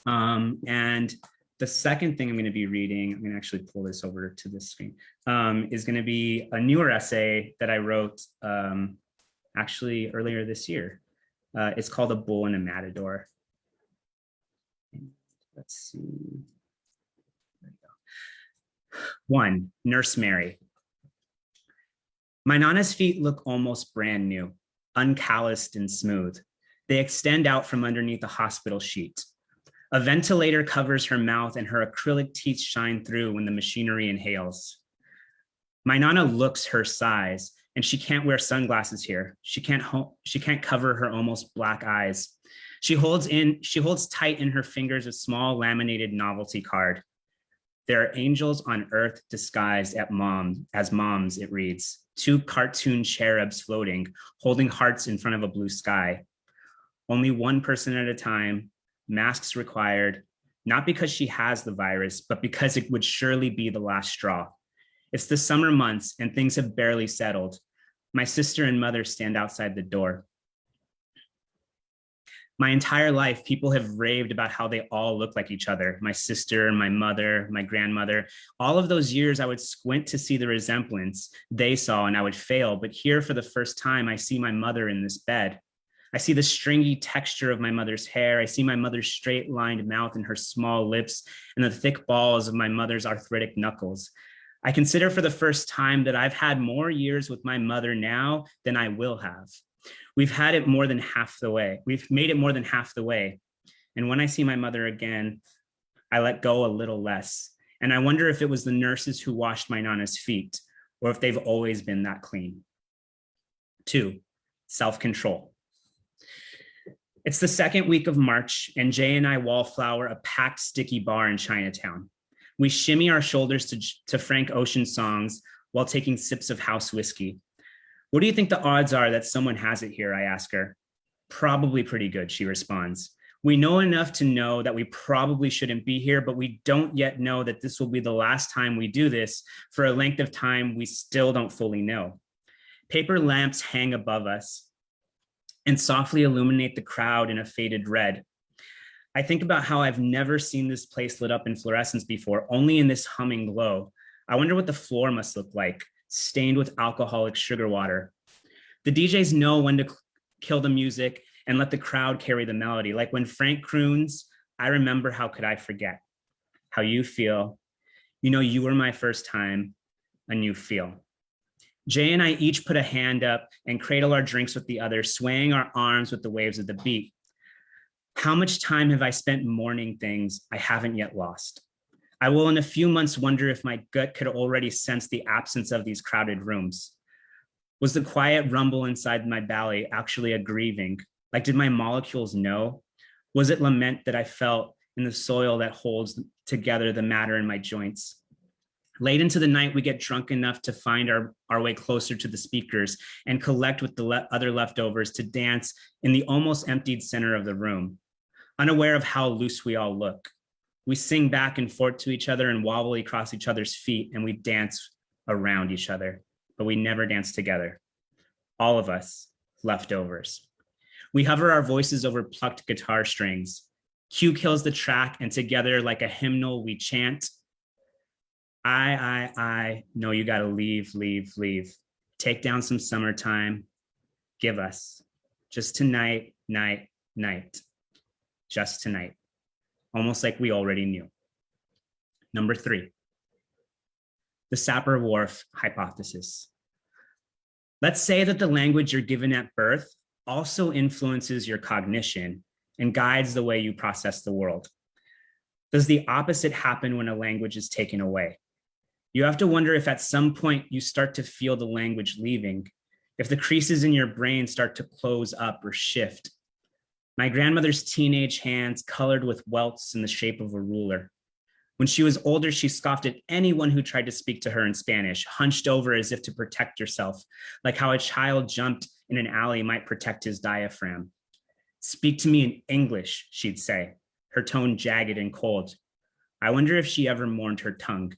And the second thing I'm going to be reading, I'm going to actually pull this over to this screen, is going to be a newer essay that I wrote actually earlier this year. It's called "A Bull and a Matador." Let's see. There we go. 1, Nurse Mary. My Nana's feet look almost brand new, uncalloused and smooth. They extend out from underneath a hospital sheet. A ventilator covers her mouth and her acrylic teeth shine through when the machinery inhales. My Nana looks her size, and she can't wear sunglasses here. She can't cover her almost black eyes. She holds tight in her fingers a small laminated novelty card. "There are angels on earth disguised as moms," it reads. 2 cartoon cherubs floating, holding hearts in front of a blue sky. Only one person at a time, masks required, not because she has the virus, but because it would surely be the last straw. It's the summer months and things have barely settled. My sister and mother stand outside the door. My entire life, people have raved about how they all look like each other. My sister, my mother, my grandmother. All of those years, I would squint to see the resemblance they saw and I would fail. But here for the first time, I see my mother in this bed. I see the stringy texture of my mother's hair. I see my mother's straight lined mouth and her small lips and the thick balls of my mother's arthritic knuckles. I consider for the first time that I've had more years with my mother now than I will have. We've made it more than half the way. And when I see my mother again, I let go a little less. And I wonder if it was the nurses who washed my Nana's feet or if they've always been that clean. 2, self-control. It's the second week of March, and Jay and I wallflower a packed, sticky bar in Chinatown. We shimmy our shoulders to Frank Ocean songs while taking sips of house whiskey. "What do you think the odds are that someone has it here?" I ask her. "Probably pretty good," she responds. We know enough to know that we probably shouldn't be here, but we don't yet know that this will be the last time we do this for a length of time we still don't fully know. Paper lamps hang above us and softly illuminate the crowd in a faded red. I think about how I've never seen this place lit up in fluorescence before, only in this humming glow. I wonder what the floor must look like, stained with alcoholic sugar water. The DJs know when to kill the music and let the crowd carry the melody. Like when Frank croons, I remember, how could I forget? How you feel. You know, you were my first time, a new feel. Jay and I each put a hand up and cradle our drinks with the other, swaying our arms with the waves of the beat. How much time have I spent mourning things I haven't yet lost? I will in a few months wonder if my gut could already sense the absence of these crowded rooms. Was the quiet rumble inside my belly actually a grieving? Like, did my molecules know? Was it lament that I felt in the soil that holds together the matter in my joints? Late into the night, we get drunk enough to find our way closer to the speakers and collect with the other leftovers to dance in the almost emptied center of the room, unaware of how loose we all look. We sing back and forth to each other and wobble across each other's feet, and we dance around each other, but we never dance together. All of us, leftovers. We hover our voices over plucked guitar strings. Q kills the track, and together, like a hymnal, we chant, I know you gotta leave, leave, leave. Take down some summertime. Give us just tonight, night, night. Just tonight. Almost like we already knew. Number 3, the Sapir-Whorf hypothesis. Let's say that the language you're given at birth also influences your cognition and guides the way you process the world. Does the opposite happen when a language is taken away? You have to wonder if at some point you start to feel the language leaving, if the creases in your brain start to close up or shift. My grandmother's teenage hands colored with welts in the shape of a ruler. When she was older, she scoffed at anyone who tried to speak to her in Spanish, hunched over as if to protect herself, like how a child jumped in an alley might protect his diaphragm. Speak to me in English, she'd say, her tone jagged and cold. I wonder if she ever mourned her tongue,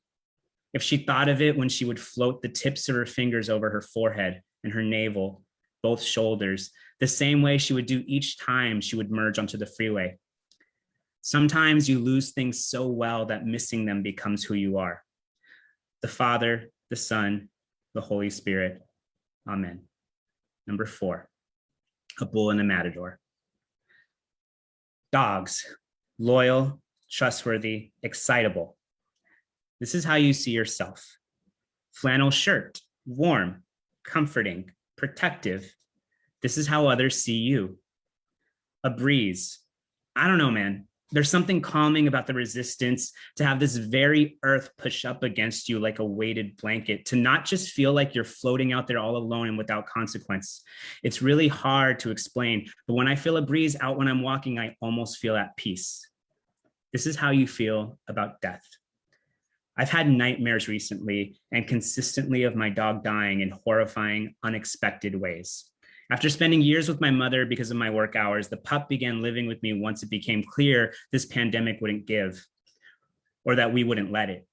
if she thought of it when she would float the tips of her fingers over her forehead and her navel, both shoulders, the same way she would do each time she would merge onto the freeway. Sometimes you lose things so well that missing them becomes who you are. The Father, the Son, the Holy Spirit. Amen. Number 4, a bull and a matador. Dogs, loyal, trustworthy, excitable. This is how you see yourself. Flannel shirt, warm, comforting, protective. This is how others see you. A breeze. I don't know, man. There's something calming about the resistance to have this very earth push up against you like a weighted blanket, to not just feel like you're floating out there all alone and without consequence. It's really hard to explain, but when I feel a breeze out when I'm walking, I almost feel at peace. This is how you feel about death. I've had nightmares recently and consistently of my dog dying in horrifying, unexpected ways. After spending years with my mother because of my work hours, the pup began living with me once it became clear this pandemic wouldn't give, or that we wouldn't let it.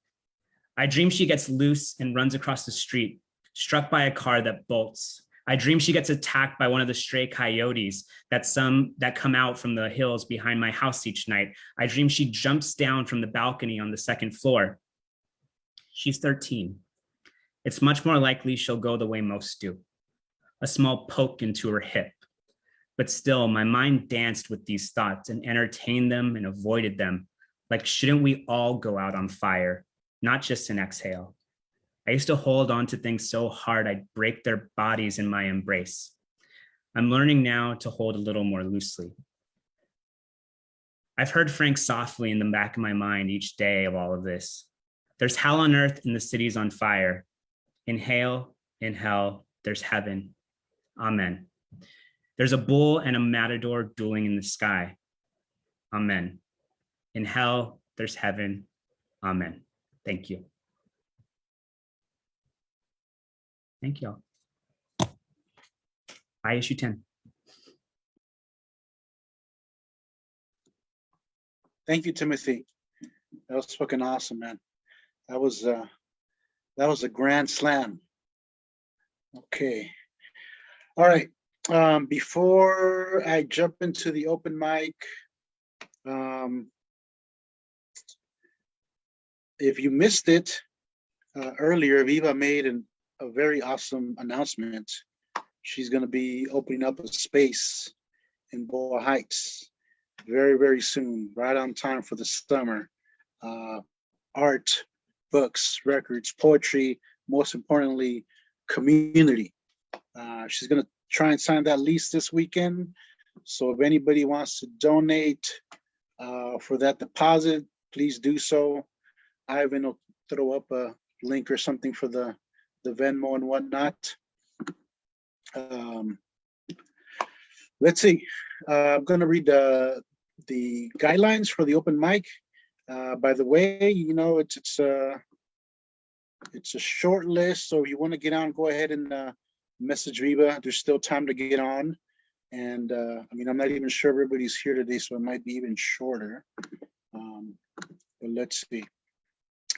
I dream she gets loose and runs across the street, struck by a car that bolts. I dream she gets attacked by one of the stray coyotes that come out from the hills behind my house each night. I dream she jumps down from the balcony on the 2nd floor. She's 13. It's much more likely she'll go the way most do. A small poke into her hip. But still, my mind danced with these thoughts and entertained them and avoided them. Like, shouldn't we all go out on fire, not just an exhale? I used to hold on to things so hard I'd break their bodies in my embrace. I'm learning now to hold a little more loosely. I've heard Frank softly in the back of my mind each day of all of this. There's hell on earth and the city's on fire. In hell, there's heaven. Amen. There's a bull and a matador dueling in the sky. Amen. In hell, there's heaven. Amen. Thank you. Thank you all. Bye, issue 10. Thank you, Timothy. That was fucking awesome, man. That was a grand slam. Okay. All right. Before I jump into the open mic, if you missed it earlier, Viva made a very awesome announcement. She's going to be opening up a space in Boa Heights very, very soon, right on time for the summer. Art, books, records, poetry, most importantly, community. She's going to try and sign that lease this weekend. So if anybody wants to donate for that deposit, please do so. Ivan will throw up a link or something for the Venmo and whatnot. Let's see. I'm going to read the guidelines for the open mic. By the way, you know, it's a short list, so if you want to get on, go ahead and message Viva. There's still time to get on. And I mean, I'm not even sure everybody's here today, so it might be even shorter. But let's see.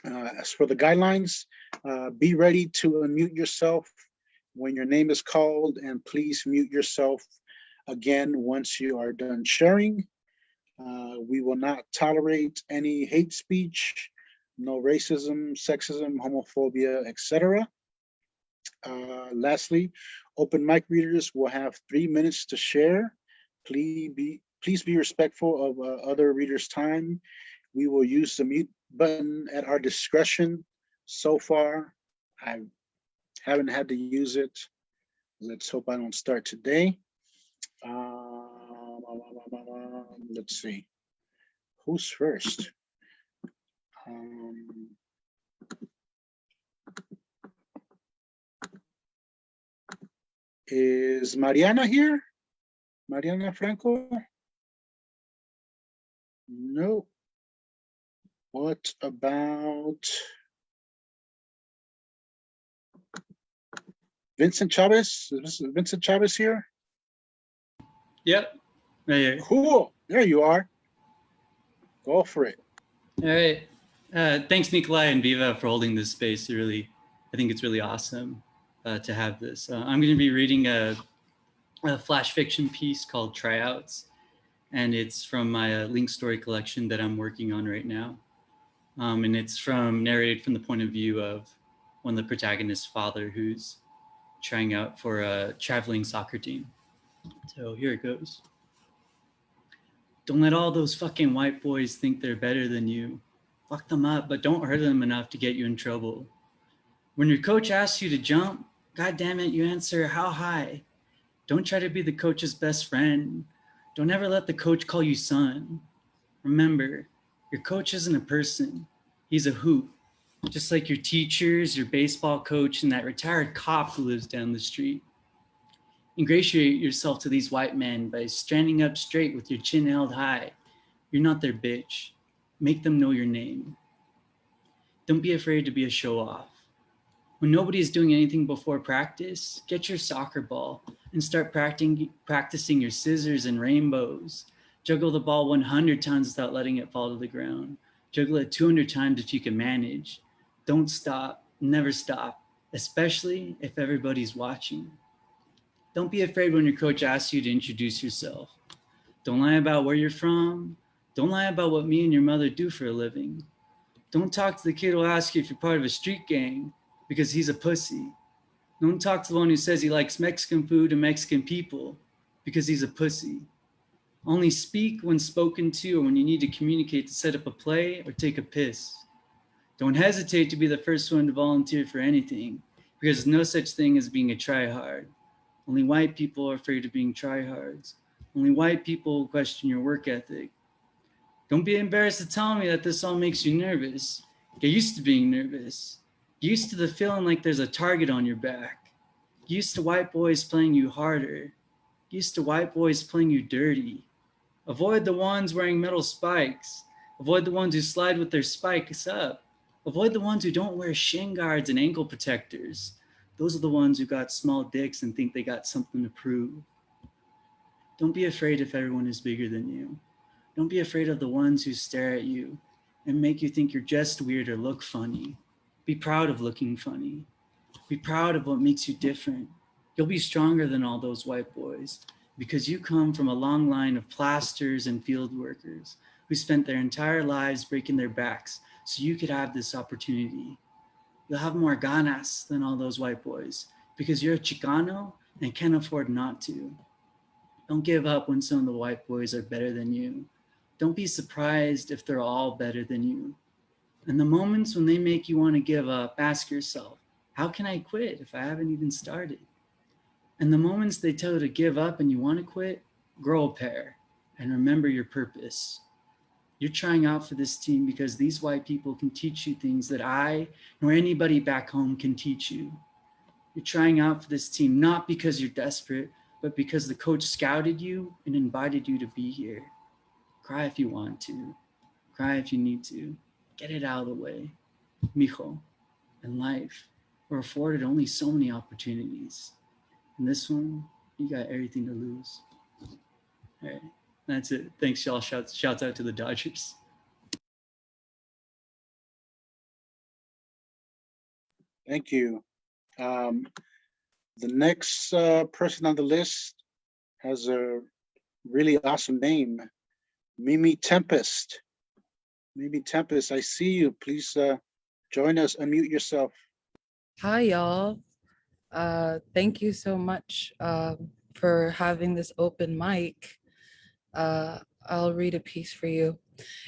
As for the guidelines, be ready to unmute yourself when your name is called, and please mute yourself again once you are done sharing. We will not tolerate any hate speech, no racism, sexism, homophobia, etc. Lastly, open mic readers will have 3 minutes to share. Please be respectful of other readers' time. We will use the mute button at our discretion. So far, I haven't had to use it. Let's hope I don't start today. Let's see. Who's first? Is Mariana here? Mariana Franco? No. What about Vincent Chavez? Is Vincent Chavez here? Yep. Right here. Cool. There you are. Go for it. All right. Thanks, Nikolai and Viva, for holding this space. I think it's really awesome to have this. I'm going to be reading a flash fiction piece called Tryouts, and it's from my Link story collection that I'm working on right now. And it's narrated from the point of view of one of the protagonists' father, who's trying out for a traveling soccer team. So here it goes. Don't let all those fucking white boys think they're better than you. Fuck them up, but don't hurt them enough to get you in trouble. When your coach asks you to jump, God damn it, you answer, how high? Don't try to be the coach's best friend. Don't ever let the coach call you son. Remember, your coach isn't a person. He's a hoop. Just like your teachers, your baseball coach, and that retired cop who lives down the street. Ingratiate yourself to these white men by standing up straight with your chin held high. You're not their bitch. Make them know your name. Don't be afraid to be a show-off. When nobody is doing anything before practice, get your soccer ball and start practicing your scissors and rainbows. Juggle the ball 100 times without letting it fall to the ground. Juggle it 200 times if you can manage. Don't stop, never stop, especially if everybody's watching. Don't be afraid when your coach asks you to introduce yourself. Don't lie about where you're from. Don't lie about what me and your mother do for a living. Don't talk to the kid who'll ask you if you're part of a street gang because he's a pussy. Don't talk to the one who says he likes Mexican food and Mexican people because he's a pussy. Only speak when spoken to or when you need to communicate to set up a play or take a piss. Don't hesitate to be the first one to volunteer for anything because there's no such thing as being a tryhard. Only white people are afraid of being tryhards. Only white people question your work ethic. Don't be embarrassed to tell me that this all makes you nervous. Get used to being nervous. Get used to the feeling like there's a target on your back. Get used to white boys playing you harder. Get used to white boys playing you dirty. Avoid the ones wearing metal spikes. Avoid the ones who slide with their spikes up. Avoid the ones who don't wear shin guards and ankle protectors. Those are the ones who got small dicks and think they got something to prove. Don't be afraid if everyone is bigger than you. Don't be afraid of the ones who stare at you and make you think you're just weird or look funny. Be proud of looking funny. Be proud of what makes you different. You'll be stronger than all those white boys because you come from a long line of plasters and field workers who spent their entire lives breaking their backs so you could have this opportunity. You'll have more ganas than all those white boys because you're a Chicano and can't afford not to. Don't give up when some of the white boys are better than you. Don't be surprised if they're all better than you. And the moments when they make you want to give up, ask yourself, how can I quit if I haven't even started? And the moments they tell you to give up and you want to quit, grow a pair and remember your purpose. You're trying out for this team because these white people can teach you things that I nor anybody back home can teach you. You're trying out for this team not because you're desperate, but because the coach scouted you and invited you to be here. Cry if you want to. Cry if you need to. Get it out of the way. Mijo, in life, we're afforded only so many opportunities. And this one, you got everything to lose. All right, that's it. Thanks, y'all. Shouts out to the Dodgers. Thank you. The next person on the list has a really awesome name, Mimi Tempest. Mimi Tempest, I see you. Please join us, unmute yourself. Hi, y'all. Thank you so much for having this open mic. I'll read a piece for you.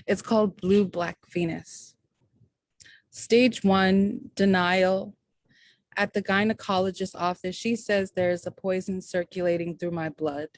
It's called Blue Black Venus. Stage 1, denial. At the gynecologist's office, she says there's a poison circulating through my blood.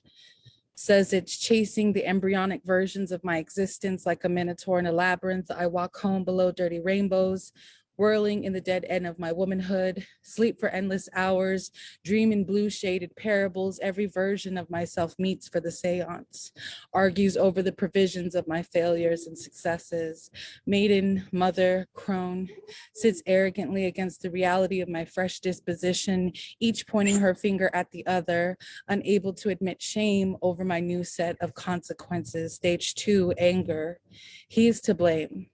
Says it's chasing the embryonic versions of my existence like a minotaur in a labyrinth. I walk home below dirty rainbows, whirling in the dead end of my womanhood, sleep for endless hours, dream in blue shaded parables. Every version of myself meets for the seance, argues over the provisions of my failures and successes. Maiden, mother, crone, sits arrogantly against the reality of my fresh disposition, each pointing her finger at the other, unable to admit shame over my new set of consequences. Stage 2, anger. He's to blame.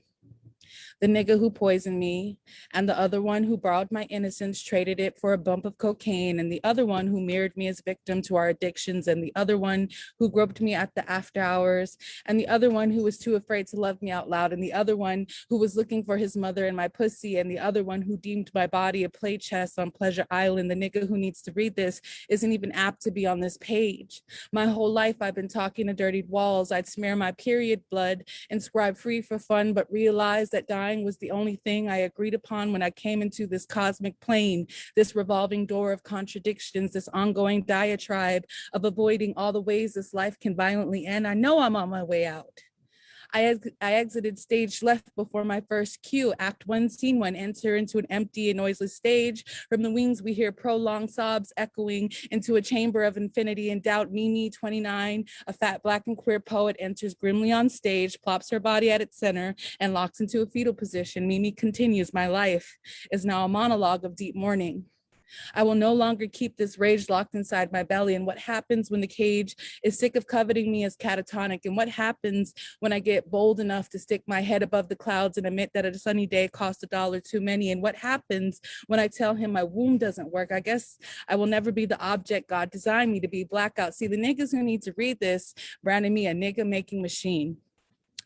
The nigga who poisoned me, and the other one who borrowed my innocence, traded it for a bump of cocaine, and the other one who mirrored me as victim to our addictions, and the other one who groped me at the after hours, and the other one who was too afraid to love me out loud, and the other one who was looking for his mother in my pussy, and the other one who deemed my body a play chess on Pleasure Island. The nigga who needs to read this isn't even apt to be on this page. My whole life I've been talking to dirtied walls. I'd smear my period blood, inscribe free for fun, but realize that dying was the only thing I agreed upon when I came into this cosmic plane, this revolving door of contradictions, this ongoing diatribe of avoiding all the ways this life can violently end. I know I'm on my way out. I exited stage left before my first cue. Act 1, scene 1, enter into an empty and noiseless stage. From the wings, we hear prolonged sobs echoing into a chamber of infinity and doubt. Mimi, 29, a fat Black and queer poet, enters grimly on stage, plops her body at its center, and locks into a fetal position. Mimi continues, my life is now a monologue of deep mourning. I will no longer keep this rage locked inside my belly. And what happens when the cage is sick of coveting me as catatonic? And what happens when I get bold enough to stick my head above the clouds and admit that a sunny day costs $1 too many? And what happens when I tell him my womb doesn't work? I guess I will never be the object God designed me to be. Blackout. See, the niggas who need to read this branded me a nigga making machine.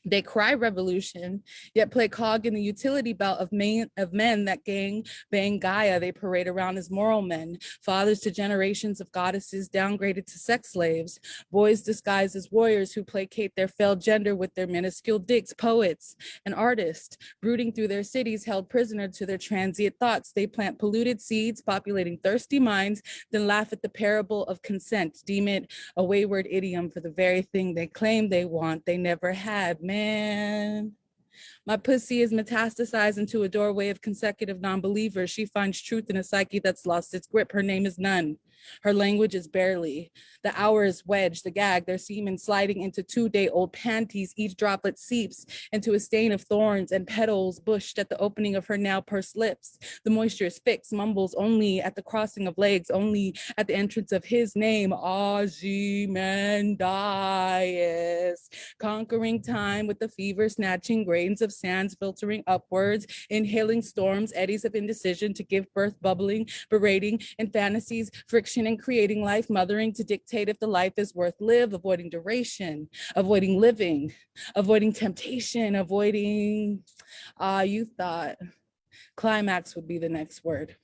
They cry revolution, yet play cog in the utility belt of men that gang bang Gaia. They parade around as moral men, fathers to generations of goddesses downgraded to sex slaves, boys disguised as warriors who placate their failed gender with their minuscule dicks, poets and artists, brooding through their cities, held prisoner to their transient thoughts. They plant polluted seeds, populating thirsty minds, then laugh at the parable of consent, deem it a wayward idiom for the very thing they claim they want, they never had. Man, my pussy is metastasized into a doorway of consecutive non-believers. She finds truth in a psyche that's lost its grip. Her name is None. Her language is barely. The hour is wedged, the gag, their semen sliding into 2-day-old panties. Each droplet seeps into a stain of thorns and petals bushed at the opening of her now pursed lips. The moisture is fixed, mumbles only at the crossing of legs, only at the entrance of his name, Ozymandias. Conquering time with the fever snatching grains of sands filtering upwards, inhaling storms, eddies of indecision to give birth, bubbling, berating in fantasies, friction and creating life, mothering to dictate if the life is worth live, avoiding duration, avoiding living, avoiding temptation, avoiding, you thought climax would be the next word.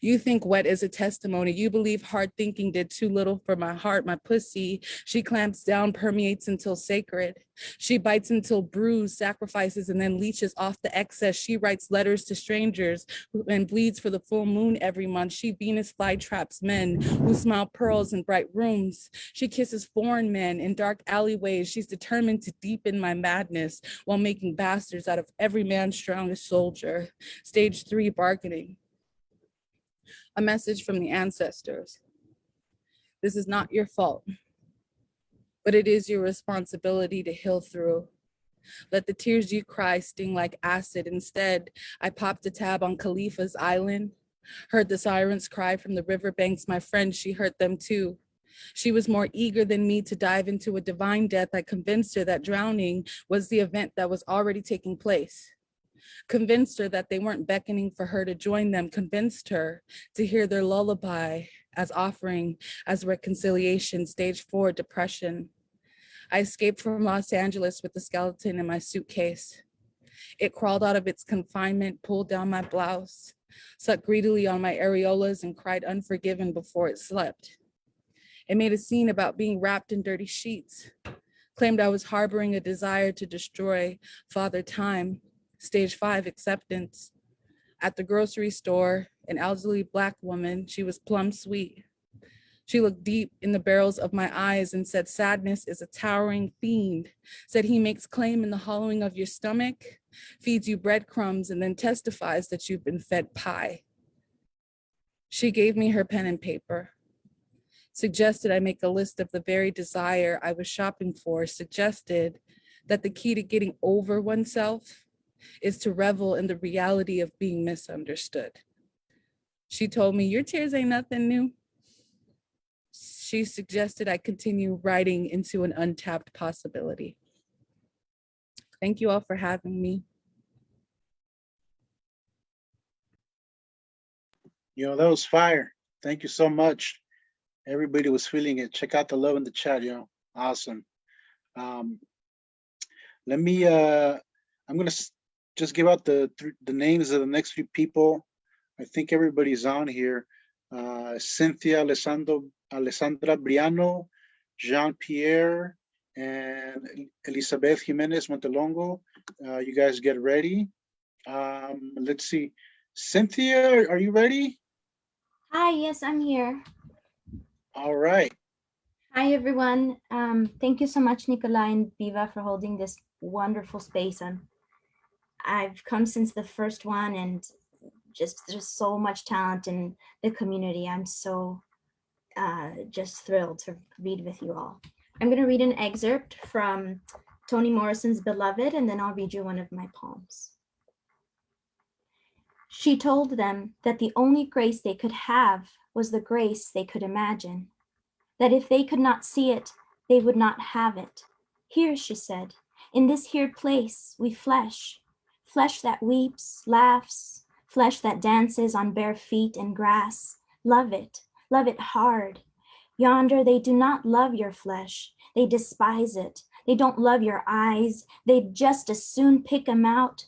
You think wet is a testimony. You believe hard thinking did too little for my heart, my pussy. She clamps down, permeates until sacred. She bites until bruised, sacrifices, and then leeches off the excess. She writes letters to strangers and bleeds for the full moon every month. She Venus flytraps men who smile pearls in bright rooms. She kisses foreign men in dark alleyways. She's determined to deepen my madness while making bastards out of every man's strongest soldier. Stage 3 bargaining. A message from the ancestors. This is not your fault, but it is your responsibility to heal through. Let the tears you cry sting like acid. Instead, I popped a tab on Khalifa's island, heard the sirens cry from the riverbanks. My friend, she heard them too. She was more eager than me to dive into a divine death. I convinced her that drowning was the event that was already taking place. Convinced her that they weren't beckoning for her to join them, convinced her to hear their lullaby as offering, as reconciliation. Stage 4 depression. I escaped from Los Angeles with the skeleton in my suitcase. It crawled out of its confinement, pulled down my blouse, sucked greedily on my areolas, and cried unforgiven before it slept. It made a scene about being wrapped in dirty sheets, claimed I was harboring a desire to destroy Father Time. Stage 5 acceptance. At the grocery store, an elderly Black woman, she was plum sweet. She looked deep in the barrels of my eyes and said, sadness is a towering fiend. Said he makes claim in the hollowing of your stomach, feeds you breadcrumbs, and then testifies that you've been fed pie. She gave me her pen and paper, suggested I make a list of the very desire I was shopping for, suggested that the key to getting over oneself is to revel in the reality of being misunderstood. She told me, your tears ain't nothing new. She suggested I continue writing into an untapped possibility. Thank you all for having me. You know, that was fire. Thank you so much. Everybody was feeling it. Check out the love in the chat, yo. Awesome. Let me, I'm gonna just give out the names of the next few people. I think everybody's on here. Cynthia Alessandra Briano, Jean-Pierre, and Elizabeth Jimenez Montelongo. You guys get ready. Let's see. Cynthia, are you ready? Hi, yes, I'm here. All right. Hi, everyone. Thank you so much, Nikolai and Viva, for holding this wonderful space. I've come since the first one, and just there's so much talent in the community. I'm so just thrilled to read with you all. I'm going to read an excerpt from Toni Morrison's Beloved, and then I'll read you one of my poems. She told them that the only grace they could have was the grace they could imagine, that if they could not see it, they would not have it. Here, she said, in this here place, we flesh that weeps, laughs, flesh that dances on bare feet and grass. Love it hard. Yonder, they do not love your flesh. They despise it. They don't love your eyes. They'd just as soon pick them out.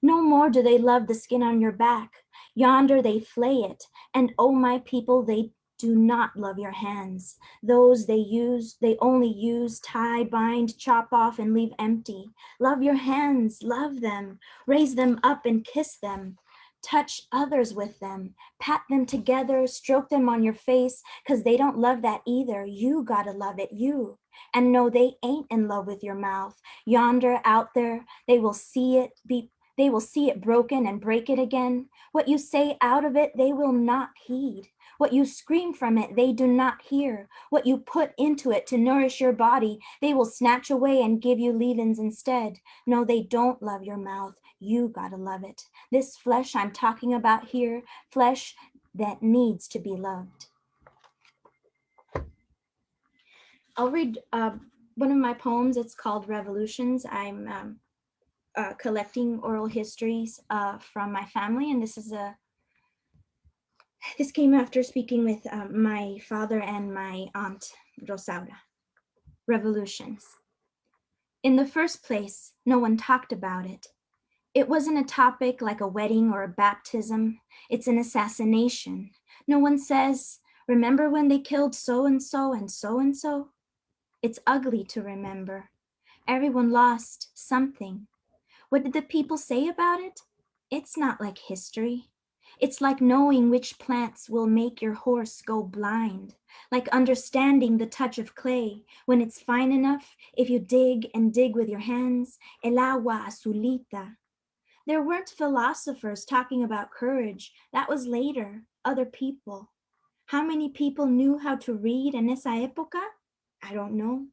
No more do they love the skin on your back. Yonder, they flay it. And oh, my people, they do not love your hands. Those they only use, tie, bind, chop off, and leave empty. Love your hands, love them, raise them up and kiss them. Touch others with them, pat them together, stroke them on your face, because they don't love that either. You gotta love it, you. And no, they ain't in love with your mouth. Yonder, out there, they will see it broken and break it again. What you say out of it, they will not heed. What you scream from it, they do not hear. What you put into it to nourish your body, they will snatch away and give you leave-ins instead. No, they don't love your mouth. You gotta love it. This flesh I'm talking about here, flesh that needs to be loved. I'll read one of my poems. It's called Revolutions. I'm collecting oral histories from my family, and this came after speaking with my father and my aunt, Rosaura. Revolutions. In the first place, no one talked about it. It wasn't a topic like a wedding or a baptism. It's an assassination. No one says, remember when they killed so-and-so and so-and-so? It's ugly to remember. Everyone lost something. What did the people say about it? It's not like history. It's like knowing which plants will make your horse go blind, like understanding the touch of clay. When it's fine enough, if you dig and dig with your hands, el agua azulita. There weren't philosophers talking about courage. That was later, other people. How many people knew how to read en esa época? I don't know.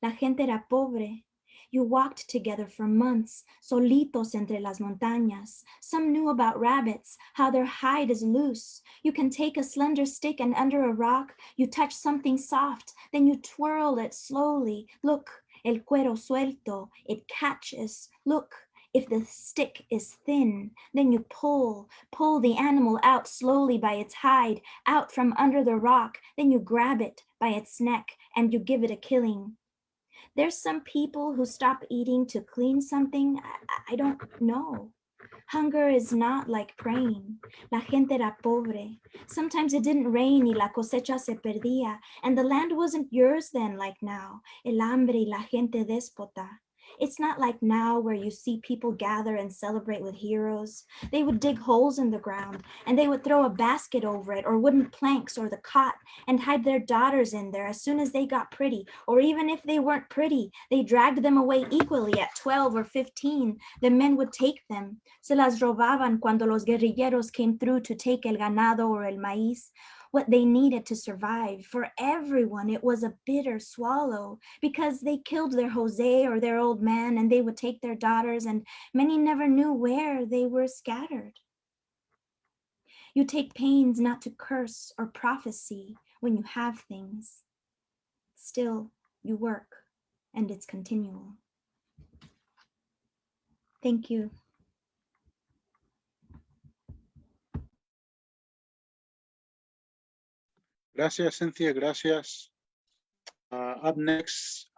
La gente era pobre. You walked together for months, solitos entre las montañas. Some knew about rabbits, how their hide is loose. You can take a slender stick and under a rock, you touch something soft, then you twirl it slowly. Look, el cuero suelto, it catches. Look, if the stick is thin, then you pull the animal out slowly by its hide, out from under the rock, then you grab it by its neck and you give it a killing. There's some people who stop eating to clean something. I don't know. Hunger is not like praying. La gente era pobre. Sometimes it didn't rain y la cosecha se perdía, and the land wasn't yours then like now. El hambre y la gente déspota. It's not like now where you see people gather and celebrate with heroes. They would dig holes in the ground and they would throw a basket over it or wooden planks or the cot and hide their daughters in there as soon as they got pretty. Or even if they weren't pretty, they dragged them away equally at 12 or 15. The men would take them. Se las robaban cuando los guerrilleros came through to take el ganado or el maíz. What they needed to survive. For everyone, it was a bitter swallow because they killed their Jose or their old man and they would take their daughters and many never knew where they were scattered. You take pains not to curse or prophesy when you have things. Still, you work and it's continual. Thank you. Gracias, Cynthia. Gracias. Up next,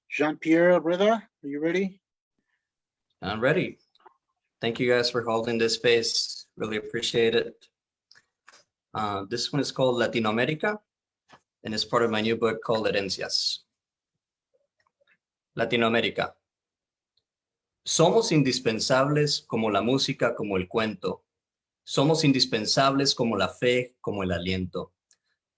Jean-Pierre Reda, are you ready? I'm ready. Thank you guys for holding this space. Really appreciate it. This one is called Latinoamérica, and it's part of my new book called Herencias. Latinoamérica. Somos indispensables como la música, como el cuento. Somos indispensables como la fe, como el aliento.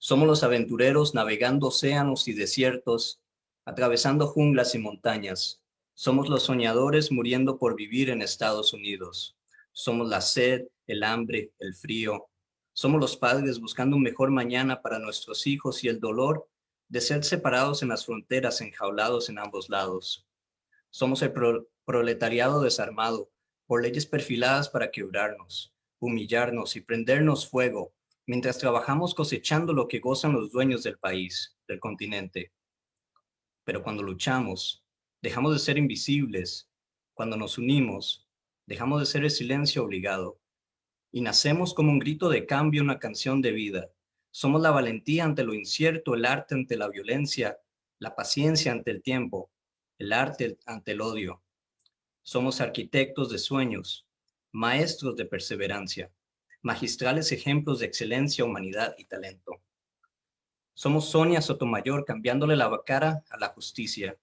Somos los aventureros navegando océanos y desiertos, atravesando junglas y montañas. Somos los soñadores muriendo por vivir en Estados Unidos. Somos la sed, el hambre, el frío. Somos los padres buscando un mejor mañana para nuestros hijos y el dolor de ser separados en las fronteras, enjaulados en ambos lados. Somos el proletariado desarmado por leyes perfiladas para quebrarnos, humillarnos y prendernos fuego, mientras trabajamos cosechando lo que gozan los dueños del país, del continente. Pero cuando luchamos, dejamos de ser invisibles. Cuando nos unimos, dejamos de ser el silencio obligado. Y nacemos como un grito de cambio, una canción de vida. Somos la valentía ante lo incierto, el arte ante la violencia, la paciencia ante el tiempo, el arte ante el odio. Somos arquitectos de sueños, maestros de perseverancia, magistrales ejemplos de excelencia, humanidad y talento. Somos Sonia Sotomayor cambiándole la cara a la justicia.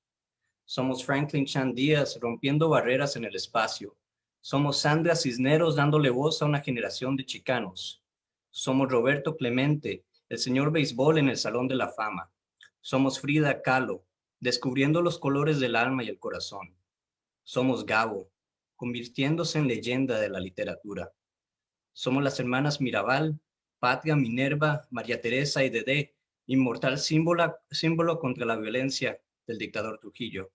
Somos Franklin Chan Díaz rompiendo barreras en el espacio. Somos Sandra Cisneros dándole voz a una generación de chicanos. Somos Roberto Clemente, el señor béisbol en el Salón de la Fama. Somos Frida Kahlo, descubriendo los colores del alma y el corazón. Somos Gabo, convirtiéndose en leyenda de la literatura. Somos las hermanas Mirabal, Patria, Minerva, María Teresa y Dedé, inmortal símbolo contra la violencia del dictador Trujillo.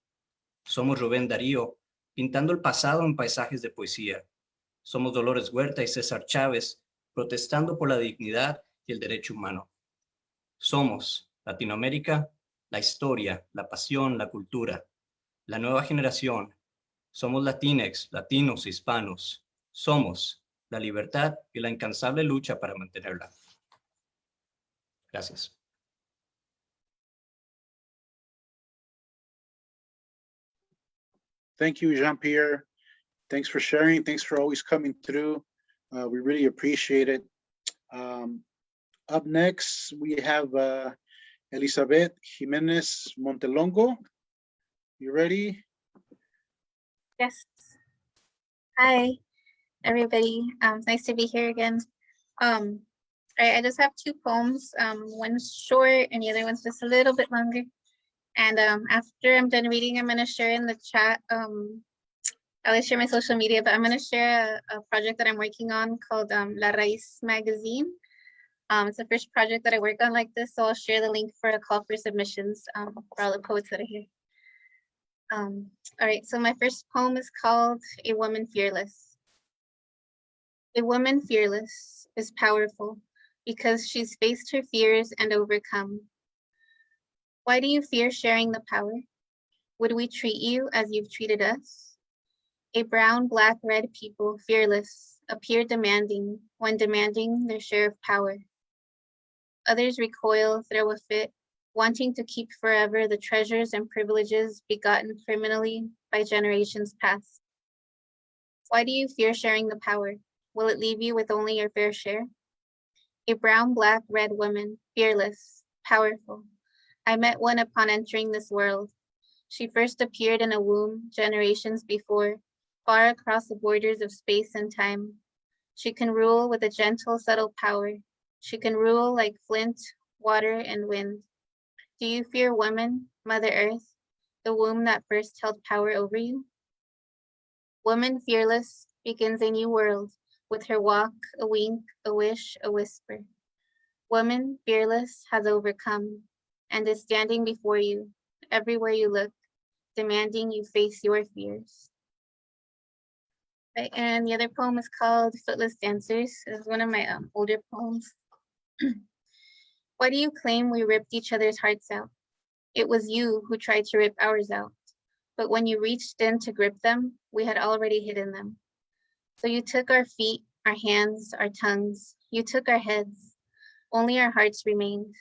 Somos Rubén Darío, pintando el pasado en paisajes de poesía. Somos Dolores Huerta y César Chávez, protestando por la dignidad y el derecho humano. Somos Latinoamérica, la historia, la pasión, la cultura, la nueva generación. Somos Latinex, latinos, hispanos. Somos la libertad y la incansable lucha para mantenerla. Gracias. Thank you, Jean-Pierre. Thanks for sharing. Thanks for always coming through. We really appreciate it. Up next, we have Elizabeth Jimenez Montelongo. You ready? Yes. Hi, everybody. Nice to be here again. I just have two poems. One's short and the other one's just a little bit longer. And after I'm done reading, I'm gonna share in the chat. I'll share my social media, but I'm gonna share a project that I'm working on called La Raíz Magazine. It's the first project that I work on like this, so I'll share the link for a call for submissions for all the poets that are here. All right, so my first poem is called A Woman Fearless. A woman fearless is powerful because she's faced her fears and overcome. Why do you fear sharing the power? Would we treat you as you've treated us? A brown, black, red people, fearless, appear demanding when demanding their share of power. Others recoil, throw a fit, wanting to keep forever the treasures and privileges begotten criminally by generations past. Why do you fear sharing the power? Will it leave you with only your fair share? A brown, black, red woman, fearless, powerful. I met one upon entering this world. She first appeared in a womb generations before, far across the borders of space and time. She can rule with a gentle, subtle power. She can rule like flint, water, and wind. Do you fear woman, Mother Earth, the womb that first held power over you? Woman fearless begins a new world with her walk, a wink, a wish, a whisper. Woman fearless has overcome and is standing before you, everywhere you look, demanding you face your fears. Right, and the other poem is called Footless Dancers. It's one of my older poems. Why do you claim we ripped each other's hearts out? It was you who tried to rip ours out. But when you reached in to grip them, we had already hidden them. So you took our feet, our hands, our tongues. You took our heads. Only our hearts remained.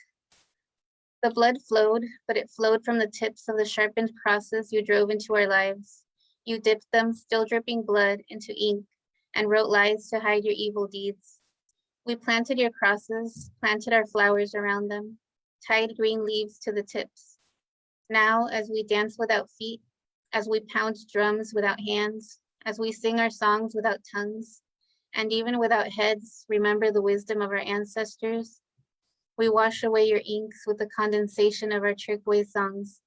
The blood flowed, but it flowed from the tips of the sharpened crosses you drove into our lives. You dipped them, still dripping blood, into ink and wrote lies to hide your evil deeds. We planted your crosses, planted our flowers around them, tied green leaves to the tips. Now, as we dance without feet, as we pound drums without hands, as we sing our songs without tongues, and even without heads, remember the wisdom of our ancestors. We wash away your inks with the condensation of our turquoise songs,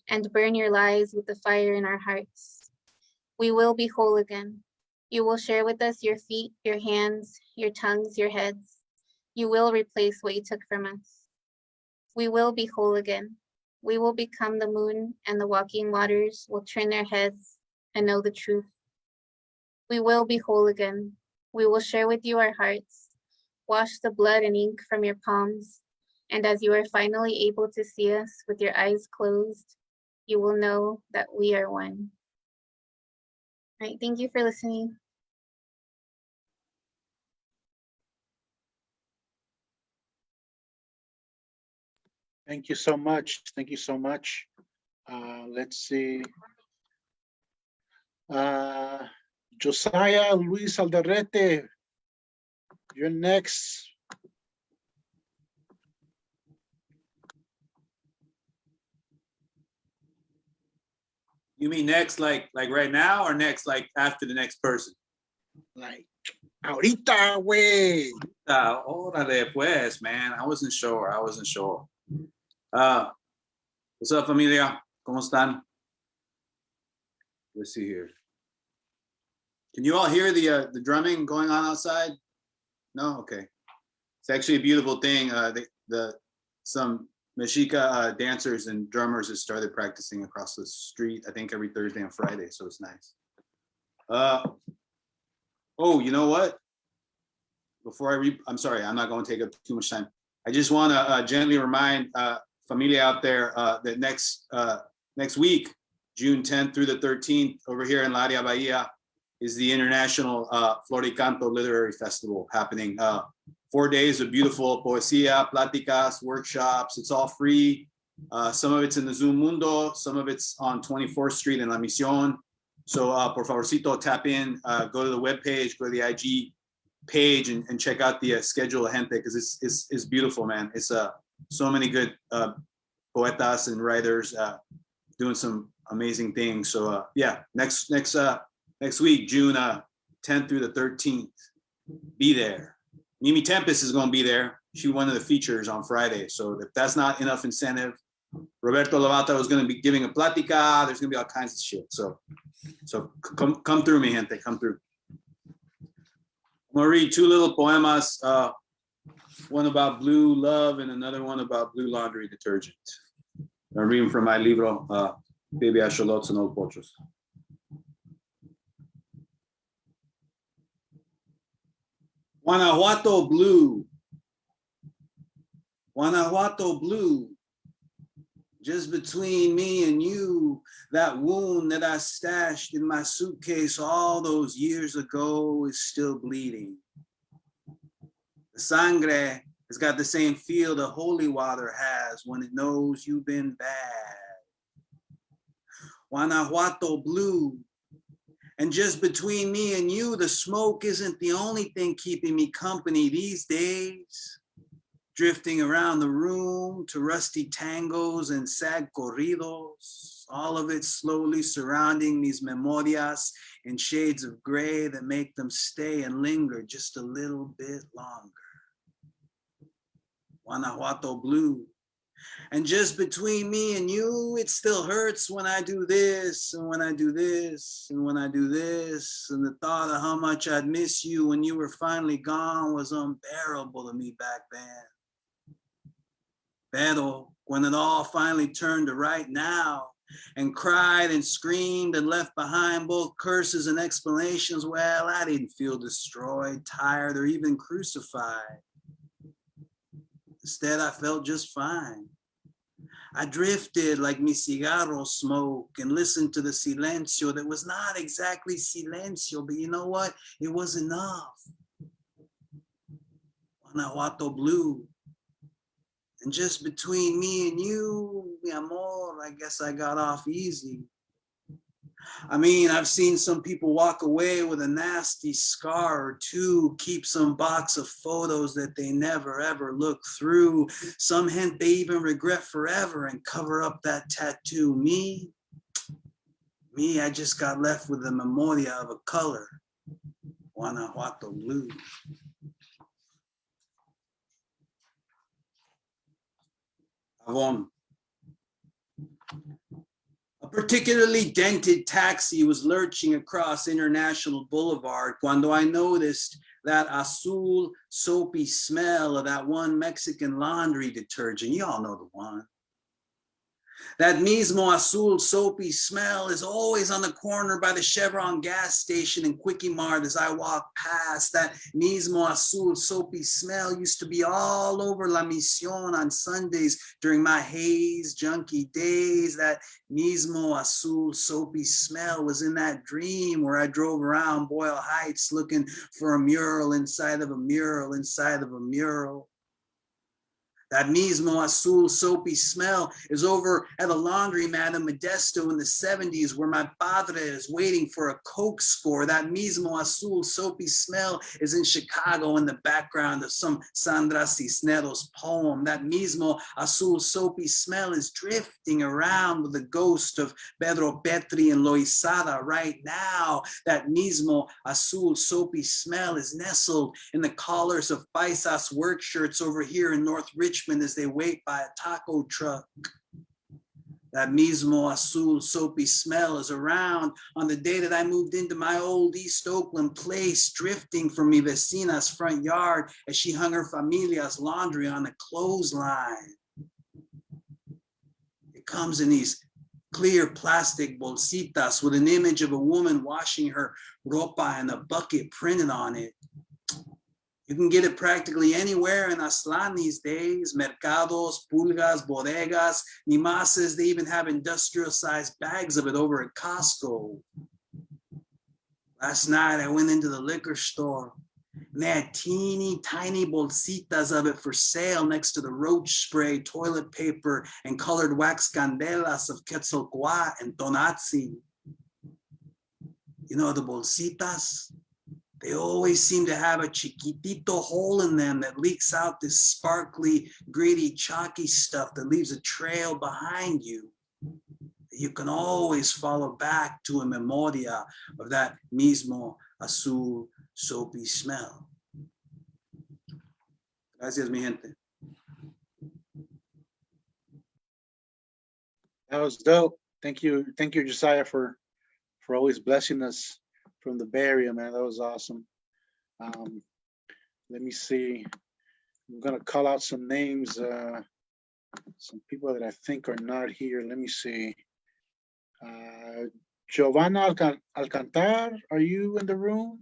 and burn your lies with the fire in our hearts. We will be whole again. You will share with us your feet, your hands, your tongues, your heads. You will replace what you took from us. We will be whole again. We will become the moon, and the walking waters will turn their heads and know the truth. We will be whole again. We will share with you our hearts, wash the blood and ink from your palms, and as you are finally able to see us with your eyes closed, you will know that we are one. All right, thank you for listening. Thank you so much. Thank you so much. Let's see. Josiah Luis Alderete, you're next. You mean next, like right now, or next, like after the next person? Like, ahorita, güey. Órale, pues, man. I wasn't sure. What's up, familia? ¿Cómo están? Let's see here. Can you all hear the drumming going on outside? No? Okay. It's actually a beautiful thing. Some Mexica dancers and drummers have started practicing across the street, I think every Thursday and Friday, so it's nice. Oh, you know what? Before I'm sorry, I'm not going to take up too much time. I just want to gently remind familia out there that next week, June 10th through the 13th, over here in La Bahia, is the International Floricanto Literary Festival happening. 4 days of beautiful poesía, pláticas, workshops. It's all free. Some of it's in the Zoom Mundo, some of it's on 24th Street in La Misión. So por favorcito, tap in, go to the webpage, go to the IG page and check out the schedule of gente, because it's beautiful, man. It's so many good poetas and writers doing some amazing things. So yeah, next week, June 10th through the 13th, be there. Mimi Tempest is going to be there. She's one of the features on Friday. So if that's not enough incentive, Roberto Lovato is going to be giving a plática. There's going to be all kinds of shit. So come through, mi gente, come through. I'm going to read two little poemas, one about blue love and another one about blue laundry detergent. I'm reading from my libro, Baby Axolots and Old Pochos. Guanajuato blue, Guanajuato blue, just between me and you, that wound that I stashed in my suitcase all those years ago is still bleeding. The sangre has got the same feel the holy water has when it knows you've been bad. Guanajuato blue. And just between me and you, the smoke isn't the only thing keeping me company these days. Drifting around the room to rusty tangos and sad corridos, all of it slowly surrounding these memorias in shades of gray that make them stay and linger just a little bit longer. Guanajuato blue. And just between me and you, it still hurts when I do this, and when I do this, and when I do this. And the thought of how much I'd miss you when you were finally gone was unbearable to me back then. Pero when it all finally turned to right now, and cried and screamed and left behind both curses and explanations, well, I didn't feel destroyed, tired, or even crucified. Instead, I felt just fine. I drifted like mi cigarro smoke and listened to the silencio that was not exactly silencio, but you know what? It was enough. Guanajuato blue. And just between me and you, mi amor, I guess I got off easy. I mean, I've seen some people walk away with a nasty scar or two, keep some box of photos that they never ever look through. Some hint they even regret forever and cover up that tattoo. Me, I just got left with the memoria of a color, Guanajuato blue. Avon. A particularly dented taxi was lurching across International Boulevard cuando I noticed that azul soapy smell of that one Mexican laundry detergent. You all know the one. That mismo azul soapy smell is always on the corner by the Chevron gas station and Quickie Mart as I walk past. That mismo azul soapy smell used to be all over La Misión on Sundays during my haze junkie days. That mismo azul soapy smell was in that dream where I drove around Boyle Heights looking for a mural inside of a mural inside of a mural. That mismo azul soapy smell is over at a laundromat in Modesto in the 70s where my padre is waiting for a Coke score. That mismo azul soapy smell is in Chicago in the background of some Sandra Cisneros poem. That mismo azul soapy smell is drifting around with the ghost of Pedro Petri and Loizada right now. That mismo azul soapy smell is nestled in the collars of paisas work shirts over here in North Richmond as they wait by a taco truck. That mismo azul soapy smell is around on the day that I moved into my old East Oakland place, drifting from mi vecina's front yard as she hung her familia's laundry on a clothesline. It comes in these clear plastic bolsitas with an image of a woman washing her ropa and a bucket printed on it. You can get it practically anywhere in Aztlán these days. Mercados, pulgas, bodegas, ni más, they even have industrial-sized bags of it over at Costco. Last night, I went into the liquor store, and they had teeny tiny bolsitas of it for sale next to the roach spray, toilet paper, and colored wax candelas of Quetzalcoatl and Tonatzi. You know the bolsitas? They always seem to have a chiquitito hole in them that leaks out this sparkly, gritty, chalky stuff that leaves a trail behind you. You can always follow back to a memoria of that mismo azul soapy smell. Gracias, mi gente. That was dope. Thank you, Josiah, for always blessing us from the Bay Area, man. That was awesome. Let me see. I'm gonna call out some names, some people that I think are not here. Let me see. Giovanna Alcantar, are you in the room?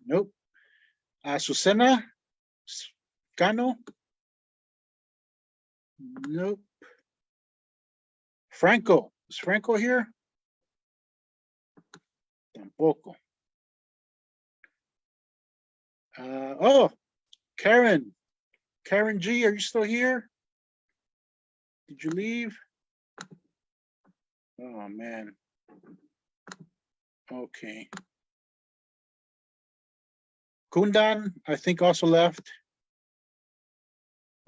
Nope. Susana Cano? Nope. Franco, is Franco here? Tampoco. Oh, Karen G, are you still here? Did you leave? Oh man. Okay. Kundan, I think also left.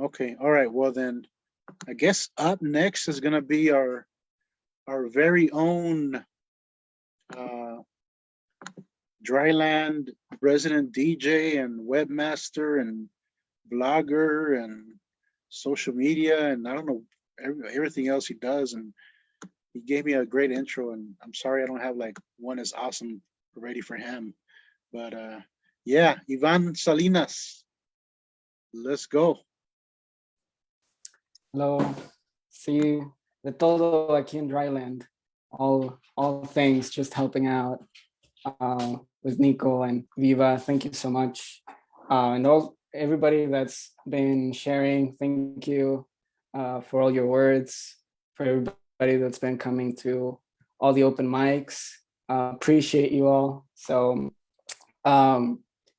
Okay, all right. Well then, I guess up next is gonna be our very own Dryland resident DJ and webmaster and blogger and social media and I don't know everything else he does, and he gave me a great intro, and I'm sorry I don't have like one as awesome ready for him, but yeah, Ivan Salinas, let's go. Hello, sí, de todo aquí en Dryland, all things, just helping out with Nico and Viva. Thank you so much, and everybody that's been sharing. Thank you for all your words, for everybody that's been coming to all the open mics. Appreciate you all. So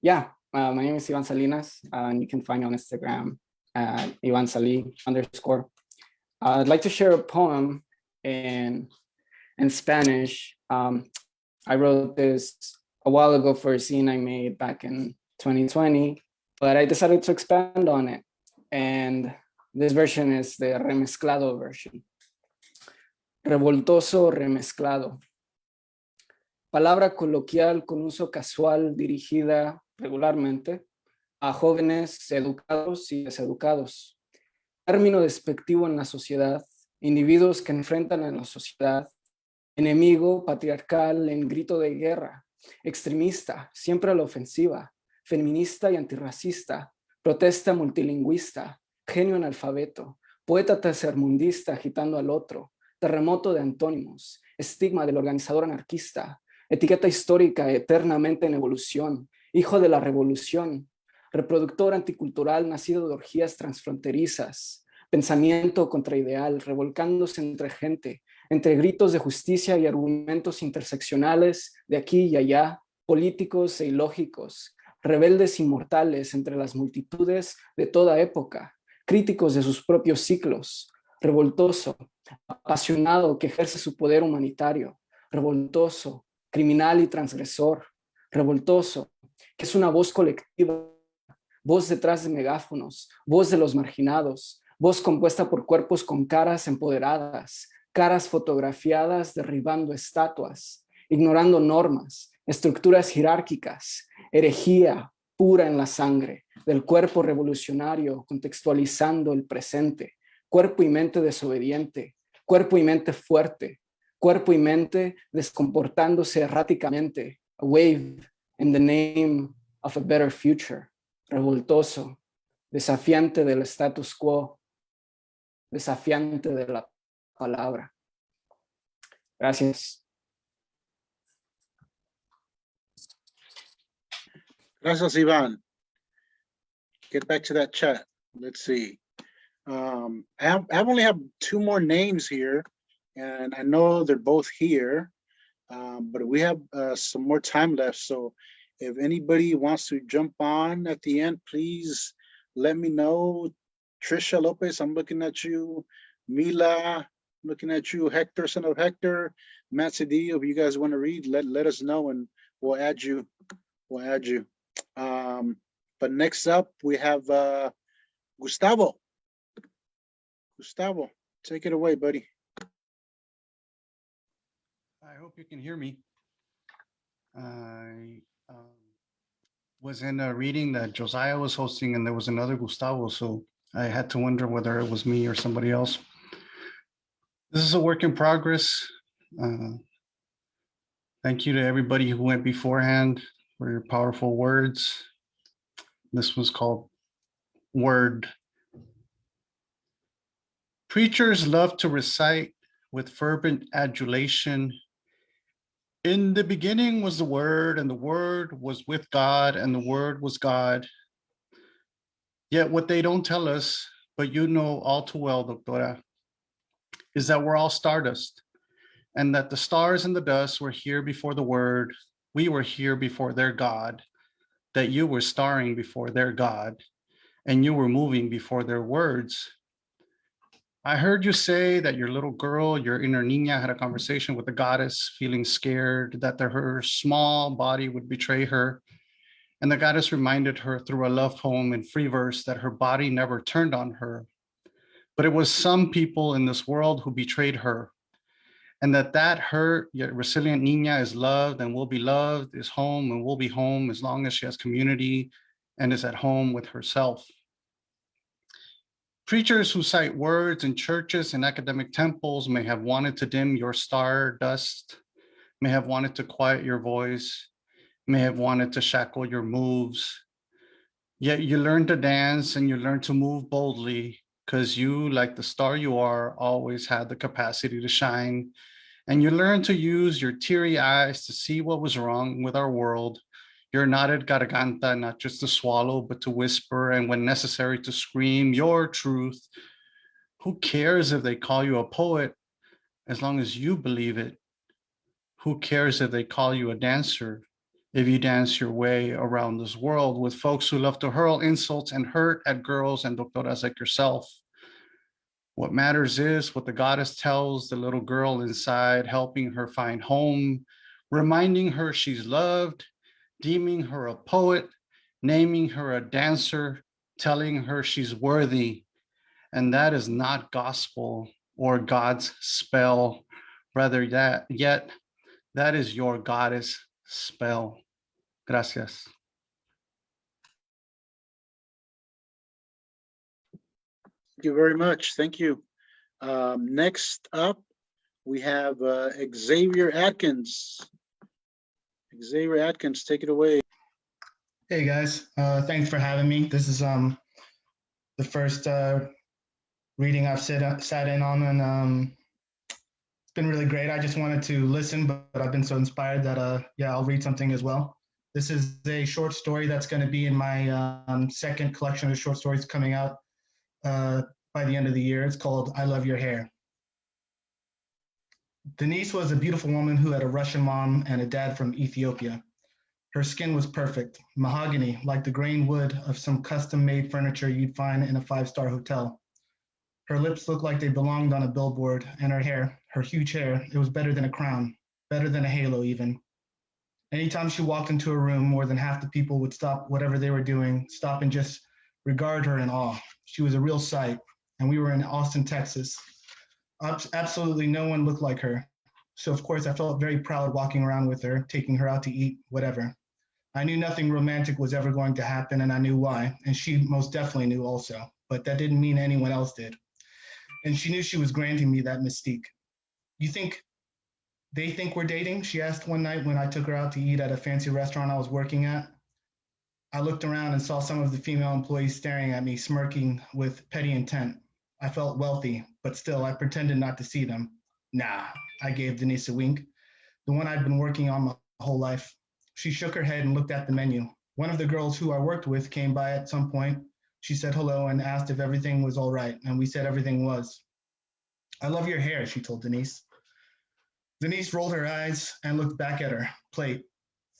yeah, my name is Ivan Salinas, and you can find me on Instagram at Ivan Sali _. I'd like to share a poem in Spanish. I wrote this a while ago for a scene I made back in 2020, but I decided to expand on it. And this version is the remezclado version. Revoltoso remezclado. Palabra coloquial con uso casual dirigida regularmente a jóvenes educados y deseducados. Término despectivo en la sociedad, individuos que enfrentan en la sociedad, enemigo patriarcal en grito de guerra, extremista, siempre a la ofensiva, feminista y antirracista, protesta multilingüista, genio analfabeto, poeta tercermundista agitando al otro, terremoto de antónimos, estigma del organizador anarquista, etiqueta histórica eternamente en evolución, hijo de la revolución, reproductor anticultural nacido de orgías transfronterizas, pensamiento contra ideal, revolcándose entre gente, entre gritos de justicia y argumentos interseccionales de aquí y allá, políticos e ilógicos, rebeldes inmortales entre las multitudes de toda época, críticos de sus propios ciclos, revoltoso, apasionado que ejerce su poder humanitario, revoltoso, criminal y transgresor, revoltoso, que es una voz colectiva, voz detrás de megáfonos, voz de los marginados, voz compuesta por cuerpos con caras empoderadas, caras fotografiadas derribando estatuas, ignorando normas, estructuras jerárquicas, herejía pura en la sangre del cuerpo revolucionario contextualizando el presente, cuerpo y mente desobediente, cuerpo y mente fuerte, cuerpo y mente descomportándose erráticamente, a wave in the name of a better future, revoltoso, desafiante del status quo, desafiante de la palabra. Gracias. Gracias, Ivan. Get back to that chat. Let's see. I only have two more names here, and I know they're both here, but we have some more time left. So if anybody wants to jump on at the end, please let me know. Trisha Lopez, I'm looking at you. Mila, looking at you. Hector, son of Hector. Matt Cedillo, if you guys want to read, let us know and we'll add you. We'll add you. But next up, we have Gustavo. Gustavo, take it away, buddy. I hope you can hear me. I was in a reading that Josiah was hosting, and there was another Gustavo, so I had to wonder whether it was me or somebody else. This is a work in progress. Thank you to everybody who went beforehand for your powerful words. This was called Word. Preachers love to recite with fervent adulation. In the beginning was the Word, and the Word was with God, and the Word was God. Yet what they don't tell us, but you know all too well, Doctora, is that we're all stardust, and that the stars and the dust were here before the Word. We were here before their God, that you were starring before their God, and you were moving before their words. I heard you say that your little girl, your inner niña, had a conversation with the goddess, feeling scared that her small body would betray her. And the goddess reminded her through a love poem in free verse that her body never turned on her. But it was some people in this world who betrayed her. And that hurt, yet resilient niña is loved and will be loved, is home and will be home as long as she has community and is at home with herself. Preachers who cite words in churches and academic temples may have wanted to dim your star dust, may have wanted to quiet your voice, may have wanted to shackle your moves. Yet you learn to dance and you learn to move boldly because you, like the star you are, always had the capacity to shine. And you learn to use your teary eyes to see what was wrong with our world. Your knotted garganta, not just to swallow, but to whisper, and when necessary, to scream your truth. Who cares if they call you a poet, as long as you believe it? Who cares if they call you a dancer, if you dance your way around this world with folks who love to hurl insults and hurt at girls and doctoras like yourself? What matters is what the goddess tells the little girl inside, helping her find home, reminding her she's loved, deeming her a poet, naming her a dancer, telling her she's worthy. And that is not gospel or God's spell. Rather, that is your goddess spell. Gracias. Thank you very much. Thank you. Next up, we have Xavier Atkins. Xavier Atkins, take it away. Hey guys, thanks for having me. This is the first reading I've sat in on, and it's been really great. I just wanted to listen, but I've been so inspired that yeah, I'll read something as well. This is a short story that's going to be in my second collection of short stories coming out by the end of the year. It's called I Love Your Hair. Denise was a beautiful woman who had a Russian mom and a dad from Ethiopia. Her skin was perfect, mahogany, like the grain wood of some custom-made furniture you'd find in a five-star hotel. Her lips looked like they belonged on a billboard, and her huge hair, it was better than a crown, better than a halo even. Anytime she walked into a room, more than half the people would stop whatever they were doing, stop and just regard her in awe. She was a real sight, and we were in Austin, Texas. Absolutely no one looked like her. So of course I felt very proud walking around with her, taking her out to eat, whatever. I knew nothing romantic was ever going to happen, and I knew why, and she most definitely knew also, but that didn't mean anyone else did. and she knew she was granting me that mystique. You think they think we're dating? She asked one night when I took her out to eat at a fancy restaurant I was working at. I looked around and saw some of the female employees staring at me, smirking with petty intent. I felt wealthy, but still, I pretended not to see them. Nah, I gave Denise a wink, the one I'd been working on my whole life. She shook her head and looked at the menu. One of the girls who I worked with came by at some point. She said hello and asked if everything was all right, and we said everything was. I love your hair, she told Denise. Denise rolled her eyes and looked back at her plate.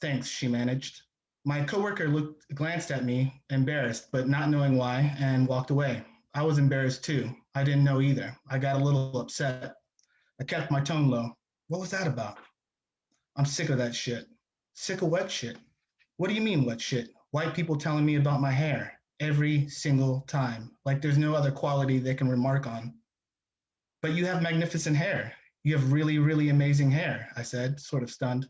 Thanks, she managed. My coworker glanced at me, embarrassed, but not knowing why, and walked away. I was embarrassed too. I didn't know either. I got a little upset. I kept my tone low. What was that about? I'm sick of that shit. Sick of what shit? What do you mean what shit? White people telling me about my hair every single time, like there's no other quality they can remark on. But you have magnificent hair. You have really, really amazing hair, I said, sort of stunned.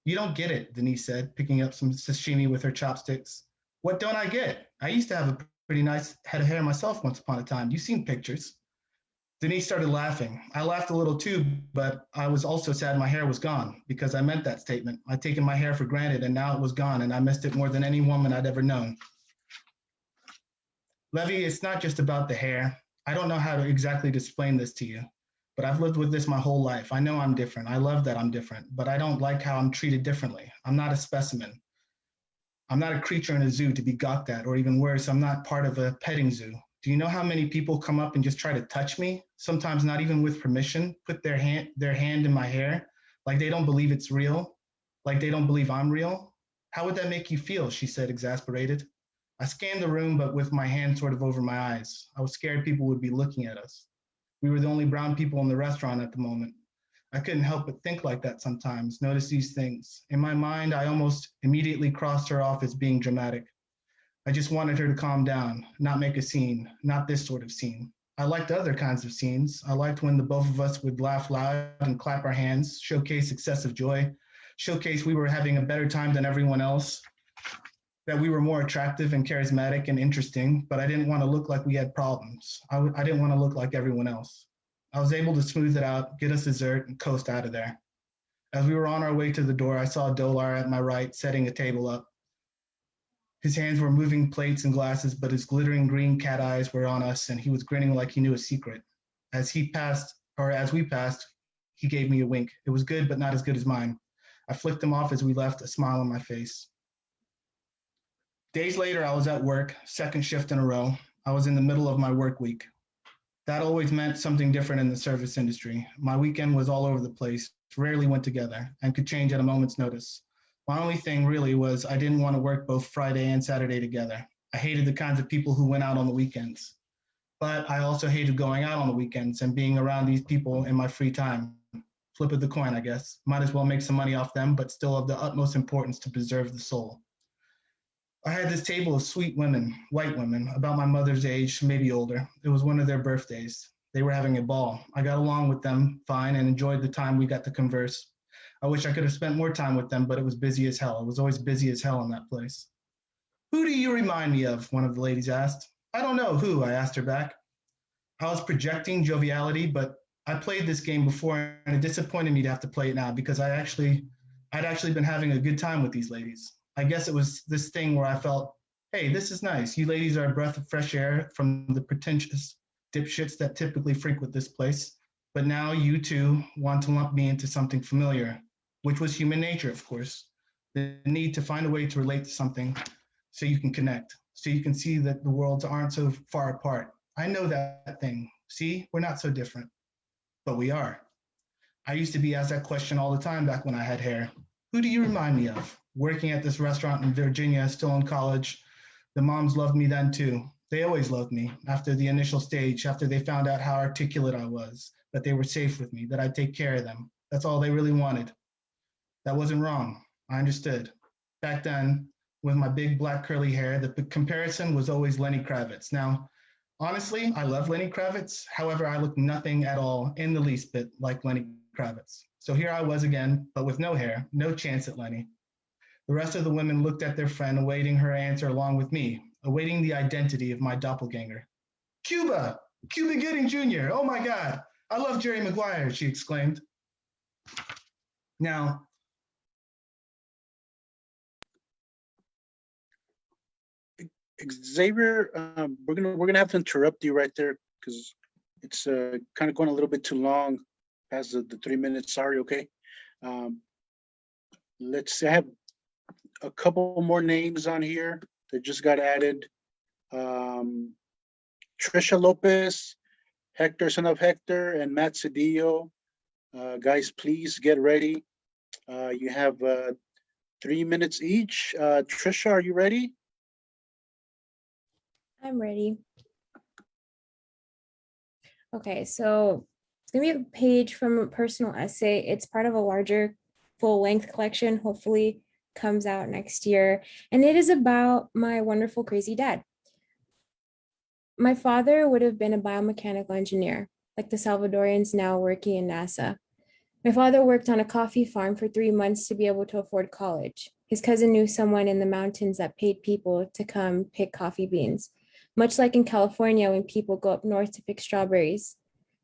You don't get it, Denise said, picking up some sashimi with her chopsticks. What don't I get? I used to have a pretty nice head of hair myself once upon a time. You've seen pictures. Denise started laughing. I laughed a little too, but I was also sad my hair was gone because I meant that statement. I'd taken my hair for granted and now it was gone and I missed it more than any woman I'd ever known. Levy, it's not just about the hair. I don't know how to exactly explain this to you, but I've lived with this my whole life. I know I'm different. I love that I'm different, but I don't like how I'm treated differently. I'm not a specimen. I'm not a creature in a zoo to be gawked at, or even worse, I'm not part of a petting zoo. Do you know how many people come up and just try to touch me? Sometimes not even with permission, put their hand in my hair, like they don't believe it's real, like they don't believe I'm real. How would that make you feel? She said, exasperated. I scanned the room, but with my hand sort of over my eyes. I was scared people would be looking at us. We were the only brown people in the restaurant at the moment. I couldn't help but think like that sometimes, notice these things. In my mind, I almost immediately crossed her off as being dramatic. I just wanted her to calm down, not make a scene, not this sort of scene. I liked other kinds of scenes. I liked when the both of us would laugh loud and clap our hands, showcase excessive joy, showcase we were having a better time than everyone else, that we were more attractive and charismatic and interesting, but I didn't want to look like we had problems. I didn't want to look like everyone else. I was able to smooth it out, get us dessert, and coast out of there. As we were on our way to the door, I saw Dolar at my right setting a table up. His hands were moving plates and glasses, but his glittering green cat eyes were on us, and he was grinning like he knew a secret. As we passed, he gave me a wink. It was good, but not as good as mine. I flicked him off as we left, a smile on my face. Days later, I was at work, second shift in a row. I was in the middle of my work week. That always meant something different in the service industry. My weekend was all over the place, rarely went together, and could change at a moment's notice. My only thing really was I didn't want to work both Friday and Saturday together. I hated the kinds of people who went out on the weekends. But I also hated going out on the weekends and being around these people in my free time. Flip of the coin, I guess. Might as well make some money off them, but still of the utmost importance to preserve the soul. I had this table of sweet women, white women, about my mother's age, maybe older. It was one of their birthdays. They were having a ball. I got along with them fine and enjoyed the time we got to converse. I wish I could have spent more time with them, but it was busy as hell. It was always busy as hell in that place. Who do you remind me of? One of the ladies asked. I don't know who, I asked her back. I was projecting joviality, but I played this game before and it disappointed me to have to play it now because I'd actually been having a good time with these ladies. I guess it was this thing where I felt, hey, this is nice. You ladies are a breath of fresh air from the pretentious dipshits that typically frequent this place. But now you two want to lump me into something familiar, which was human nature, of course. The need to find a way to relate to something so you can connect, so you can see that the worlds aren't so far apart. I know that thing. See, we're not so different, but we are. I used to be asked that question all the time back when I had hair. Who do you remind me of? Working at this restaurant in Virginia, still in college, the moms loved me then too. They always loved me after the initial stage, after they found out how articulate I was, that they were safe with me, that I'd take care of them. That's all they really wanted. That wasn't wrong. I understood. Back then, with my big black curly hair, the comparison was always Lenny Kravitz. Now, honestly, I love Lenny Kravitz. However, I look nothing at all in the least bit like Lenny Kravitz. So here I was again, but with no hair, no chance at Lenny. The rest of the women looked at their friend, awaiting her answer along with me, awaiting the identity of my doppelganger. Cuba, Cuba Gooding Jr. Oh my God, I love Jerry Maguire, she exclaimed. Now, Xavier, we're gonna have to interrupt you right there because it's kind of going a little bit too long past the 3 minutes. Sorry, okay. Let's see, I have a couple more names on here that just got added. Trisha Lopez, Hector, son of Hector, and Matt Cedillo. Guys, please get ready. You have 3 minutes each. Trisha, are you ready? I'm ready. Okay, so it's gonna be a page from a personal essay. It's part of a larger full-length collection, hopefully comes out next year. And it is about my wonderful, crazy dad. My father would have been a biomechanical engineer, like the Salvadorians now working in NASA. My father worked on a coffee farm for 3 months to be able to afford college. His cousin knew someone in the mountains that paid people to come pick coffee beans, much like in California when people go up north to pick strawberries.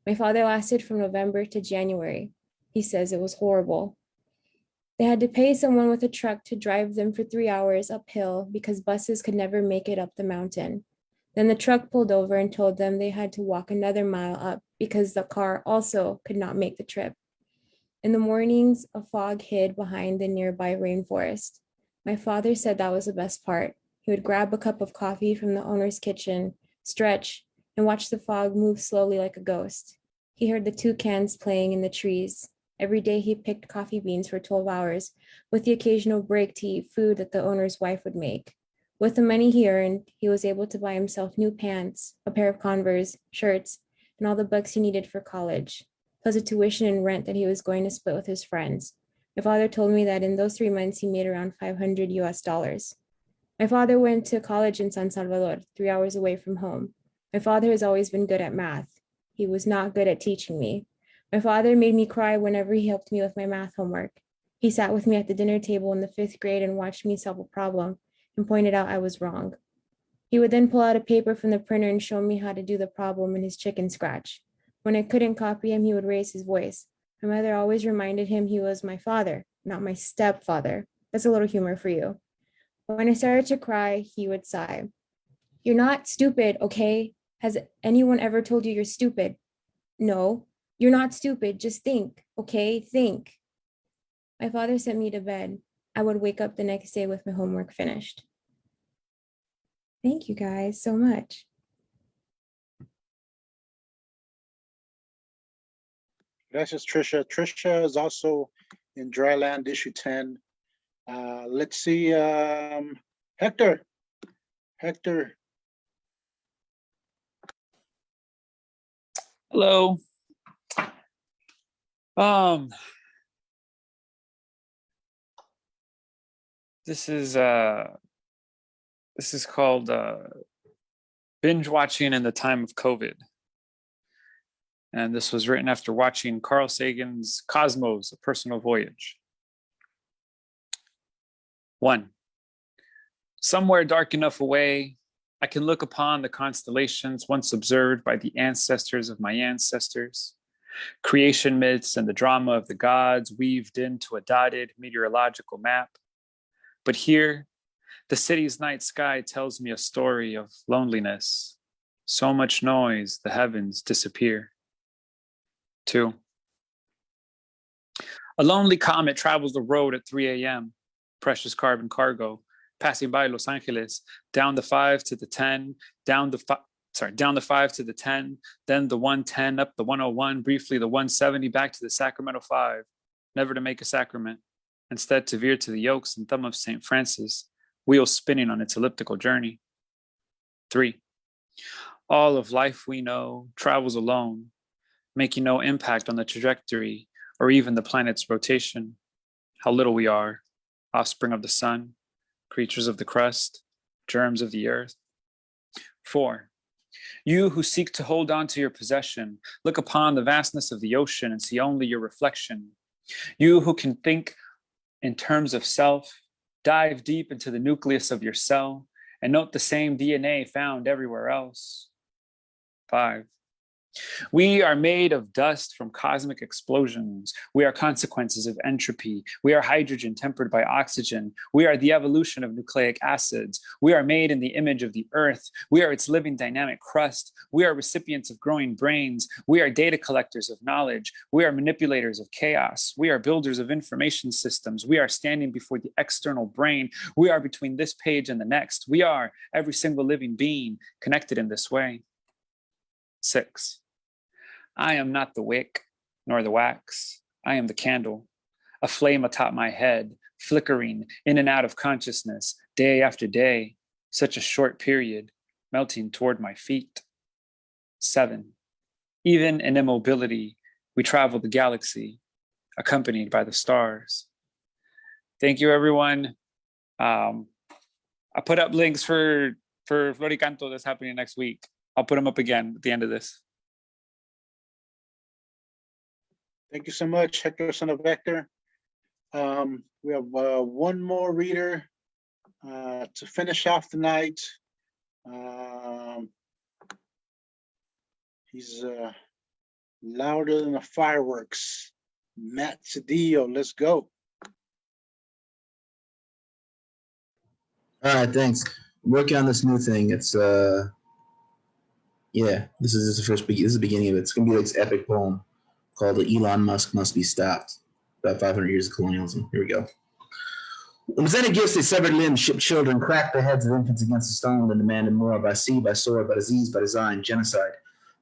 My father lasted from November to January. He says it was horrible. They had to pay someone with a truck to drive them for 3 hours uphill because buses could never make it up the mountain. Then the truck pulled over and told them they had to walk another mile up because the car also could not make the trip. In the mornings, a fog hid behind the nearby rainforest. My father said that was the best part. He would grab a cup of coffee from the owner's kitchen, stretch, and watch the fog move slowly like a ghost. He heard the toucans playing in the trees. Every day he picked coffee beans for 12 hours, with the occasional break to eat food that the owner's wife would make. With the money he earned, he was able to buy himself new pants, a pair of Converse, shirts, and all the bucks he needed for college, plus a tuition and rent that he was going to split with his friends. My father told me that in those 3 months, he made around $500 US. My father went to college in San Salvador, 3 hours away from home. My father has always been good at math. He was not good at teaching me. My father made me cry whenever he helped me with my math homework. He sat with me at the dinner table in the 5th grade and watched me solve a problem and pointed out I was wrong. He would then pull out a paper from the printer and show me how to do the problem in his chicken scratch. When I couldn't copy him, he would raise his voice. My mother always reminded him he was my father, not my stepfather. That's a little humor for you. When I started to cry, he would sigh. You're not stupid, okay? Has anyone ever told you you're stupid? No, you're not stupid. Just think, okay? Think. My father sent me to bed. I would wake up the next day with my homework finished. Thank you guys so much. Gracias, Trisha. Trisha is also in Dryland, issue 10. Let's see, Hector. Hector. Hello. This is called binge watching in the time of COVID. And this was written after watching Carl Sagan's Cosmos, A Personal Voyage. 1. Somewhere dark enough away, I can look upon the constellations once observed by the ancestors of my ancestors, creation myths and the drama of the gods weaved into a dotted meteorological map. But here, the city's night sky tells me a story of loneliness. So much noise, the heavens disappear. 2. A lonely comet travels the road at 3 a.m., precious carbon cargo, passing by Los Angeles, down the 5 to the 10, down the 5 to the 10, then the 110 up the 101, briefly the 170 back to the Sacramento 5, never to make a sacrament, instead to veer to the Oaks and thumb of St. Francis, wheels spinning on its elliptical journey. 3. All of life we know travels alone, making no impact on the trajectory or even the planet's rotation. How little we are, offspring of the sun, creatures of the crust, germs of the earth. 4. You who seek to hold on to your possession, look upon the vastness of the ocean and see only your reflection. You who can think in terms of self, dive deep into the nucleus of your cell and note the same DNA found everywhere else. 5. We are made of dust from cosmic explosions. We are consequences of entropy. We are hydrogen tempered by oxygen. We are the evolution of nucleic acids. We are made in the image of the earth. We are its living dynamic crust. We are recipients of growing brains. We are data collectors of knowledge. We are manipulators of chaos. We are builders of information systems. We are standing before the external brain. We are between this page and the next. We are every single living being connected in this way. 6. I am not the wick, nor the wax. I am the candle, a flame atop my head, flickering in and out of consciousness, day after day, such a short period, melting toward my feet. 7. Even in immobility, we travel the galaxy, accompanied by the stars. Thank you, everyone. I put up links for Floricanto that's happening next week. I'll put them up again at the end of this. Thank you so much, Hector, son of Vector. We have one more reader to finish off the night. He's louder than the fireworks. Matt Cedillo, let's go. All right, thanks. I'm working on this new thing. It's yeah, this is the first this is the beginning of it. It's gonna be like this epic poem called Elon Musk Must Be Stopped. About 500 years of colonialism. Here we go. When presented gifts, they severed limbs, shipped children, cracked the heads of infants against a stone, then demanded more by sea, by sword, by disease, by design, genocide.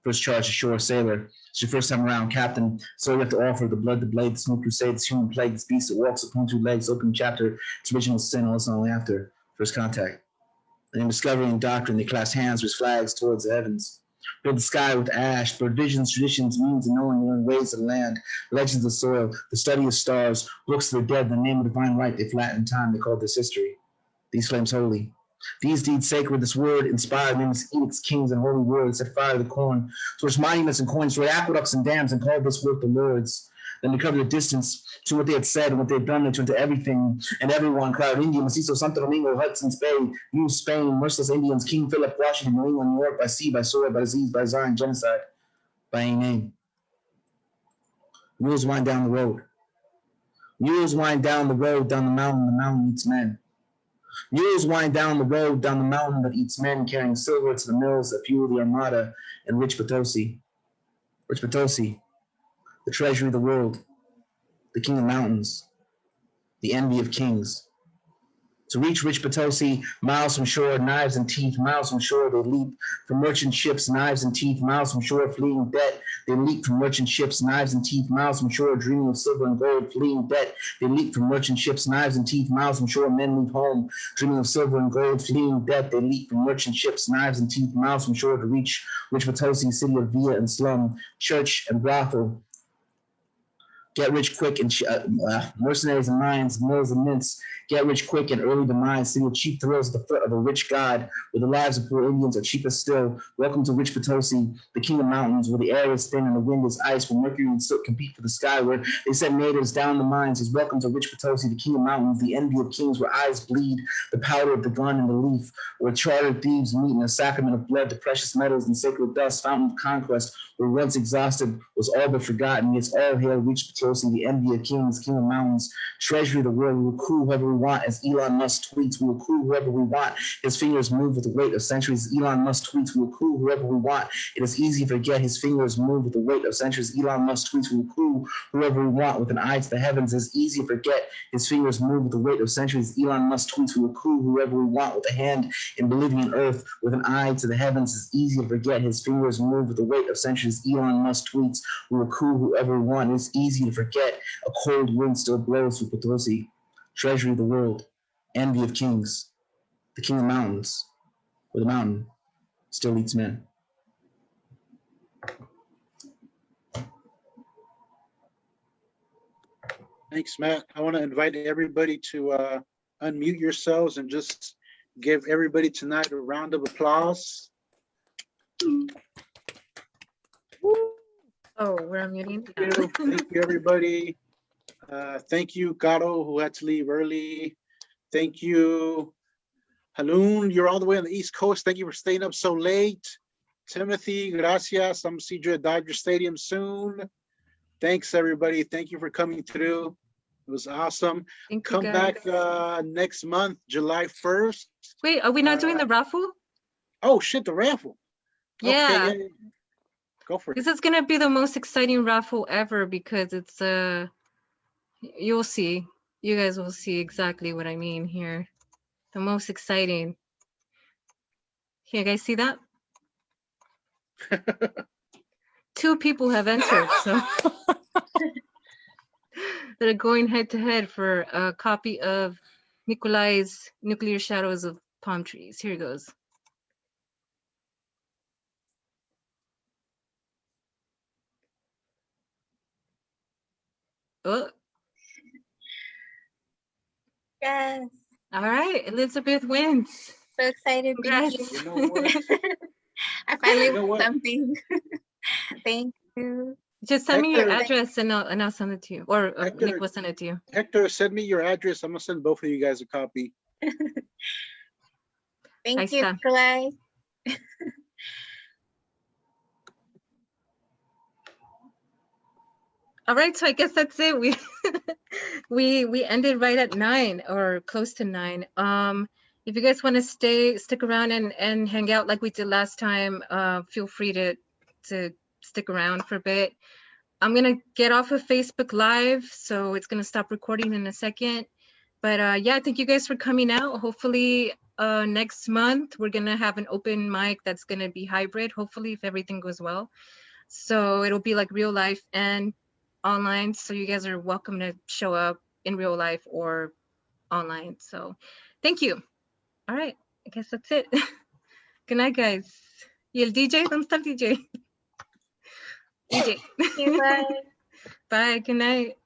First charge ashore, sailor. It's your first time around, captain. So you have to offer the blood, the blade, the smooth crusade, this human plague, this beast that walks upon 2 legs, open chapter, its original sin, listen only after. First contact. And in discovery and doctrine, they clasped hands with flags towards the heavens. Filled the sky with ash, for visions, traditions, means of knowing the ways of the land, legends of soil, the study of stars, books of the dead, the name of divine right, they flattened time, they called this history. These flames holy. These deeds sacred, this word inspired nameless edicts, kings, and holy words, set fire to the corn, torched monuments and coins, destroyed aqueducts and dams, and called this work the Lord's. Then to cover the distance to what they had said and what they had done, they turned to everything and everyone. Crowd India, Macizo, Santo Domingo, Hudson's Bay, New Spain, merciless Indians, King Philip, Washington, New England, New York, by sea, by sword, by disease, by design, genocide, by any name. Mules wind down the road. Mules wind down the road, down the mountain eats men. Mules wind down the road, down the mountain that eats men, carrying silver to the mills that fuel the Armada and Rich Potosi. Rich Potosi, the treasury of the world, the king of mountains, the envy of kings. To reach Rich Potosi, miles from shore, knives and teeth, miles from shore they leap from merchant ships, knives and teeth, miles from shore, fleeing debt. They leap from merchant ships, knives and teeth, miles from shore, dreaming of silver and gold, fleeing debt. They leap from merchant ships, knives and teeth, miles from shore, men leave home, dreaming of silver and gold, fleeing debt. They leap from merchant ships, knives and teeth, miles from shore to reach Rich Potosi, city of villa and slum, church and brothel. Get rich quick and mercenaries and mines, mills and mints. Get rich quick and early demise. See the cheap thrills at the foot of a rich god, where the lives of poor Indians are cheapest still. Welcome to Rich Potosi, the king of mountains, where the air is thin and the wind is ice, where mercury and soot compete for the sky, where they send natives down the mines. Is welcome to Rich Potosi, the king of mountains, the envy of kings, where eyes bleed, the powder of the gun and the leaf, where chartered thieves meet in a sacrament of blood, the precious metals and sacred dust, fountain of conquest, where once exhausted was all but forgotten. Yes, all hail Rich Potosi, the envy of kings, king of mountains, treasury of the world. We will coup whoever we want, as Elon Musk tweets. We will coup whoever we want. His fingers move with the weight of centuries. Elon Musk tweets. We will coup whoever we want. It is easy to forget his fingers move with the weight of centuries. Elon Musk tweets. We will coup whoever we want with an eye to the heavens. It is easy to forget his fingers move with the weight of centuries. Elon Musk tweets. We will coup whoever we want with a hand in Bolivian earth with an eye to the heavens. It is easy to forget his fingers move with the weight of centuries. Elon Musk tweets. We will coup whoever we want. It is easy to forget a cold wind still blows through Potosi, treasury of the world, envy of kings, the king of mountains, where the mountain still eats men. Thanks, Matt. I want to invite everybody to unmute yourselves and just give everybody tonight a round of applause. Oh, we're unmuting. Thank you, everybody. Thank you, Gato, who had to leave early. Thank you, Haloon. You're all the way on the East Coast. Thank you for staying up so late. Timothy, gracias. I'm gonna see you at Dodger Stadium soon. Thanks, everybody. Thank you for coming through. It was awesome. Thank you, Come guys. back next month, July 1st. Wait, are we not doing the raffle? Oh shit, the raffle. Yeah. Okay, yeah. Go for it. This is gonna be the most exciting raffle ever because it's you'll see. You guys will see exactly what I mean here. The most exciting. Here, guys, see that? 2 people have entered, so they're going head to head for a copy of Nikolai's Nuclear Shadows of Palm Trees. Here it goes. Oh, Yes. all right, Elizabeth wins. So excited. Thank Congrats. you. You know what? I finally You know won what? something. Thank you. Just send me your Hector- address and I'll send it to you. Or Hector- Nick will send it to you. Hector, send me your address. I'm gonna send both of you guys a copy. Thank Ahí you, está. Nikolai. All right, so I guess that's it. We ended right at 9 or close to 9. If you guys want to stick around and hang out like we did last time, feel free to stick around for a bit. I'm gonna get off of Facebook Live, so it's gonna stop recording in a second. But yeah, thank you guys for coming out. Hopefully next month we're gonna have an open mic that's gonna be hybrid, hopefully if everything goes well. So it'll be like real life and online. So you guys are welcome to show up in real life or online. So thank you. All right, I guess that's it. Good night, guys. Y el DJ, ¿dónde está el DJ? DJ. Bye. Bye, good night.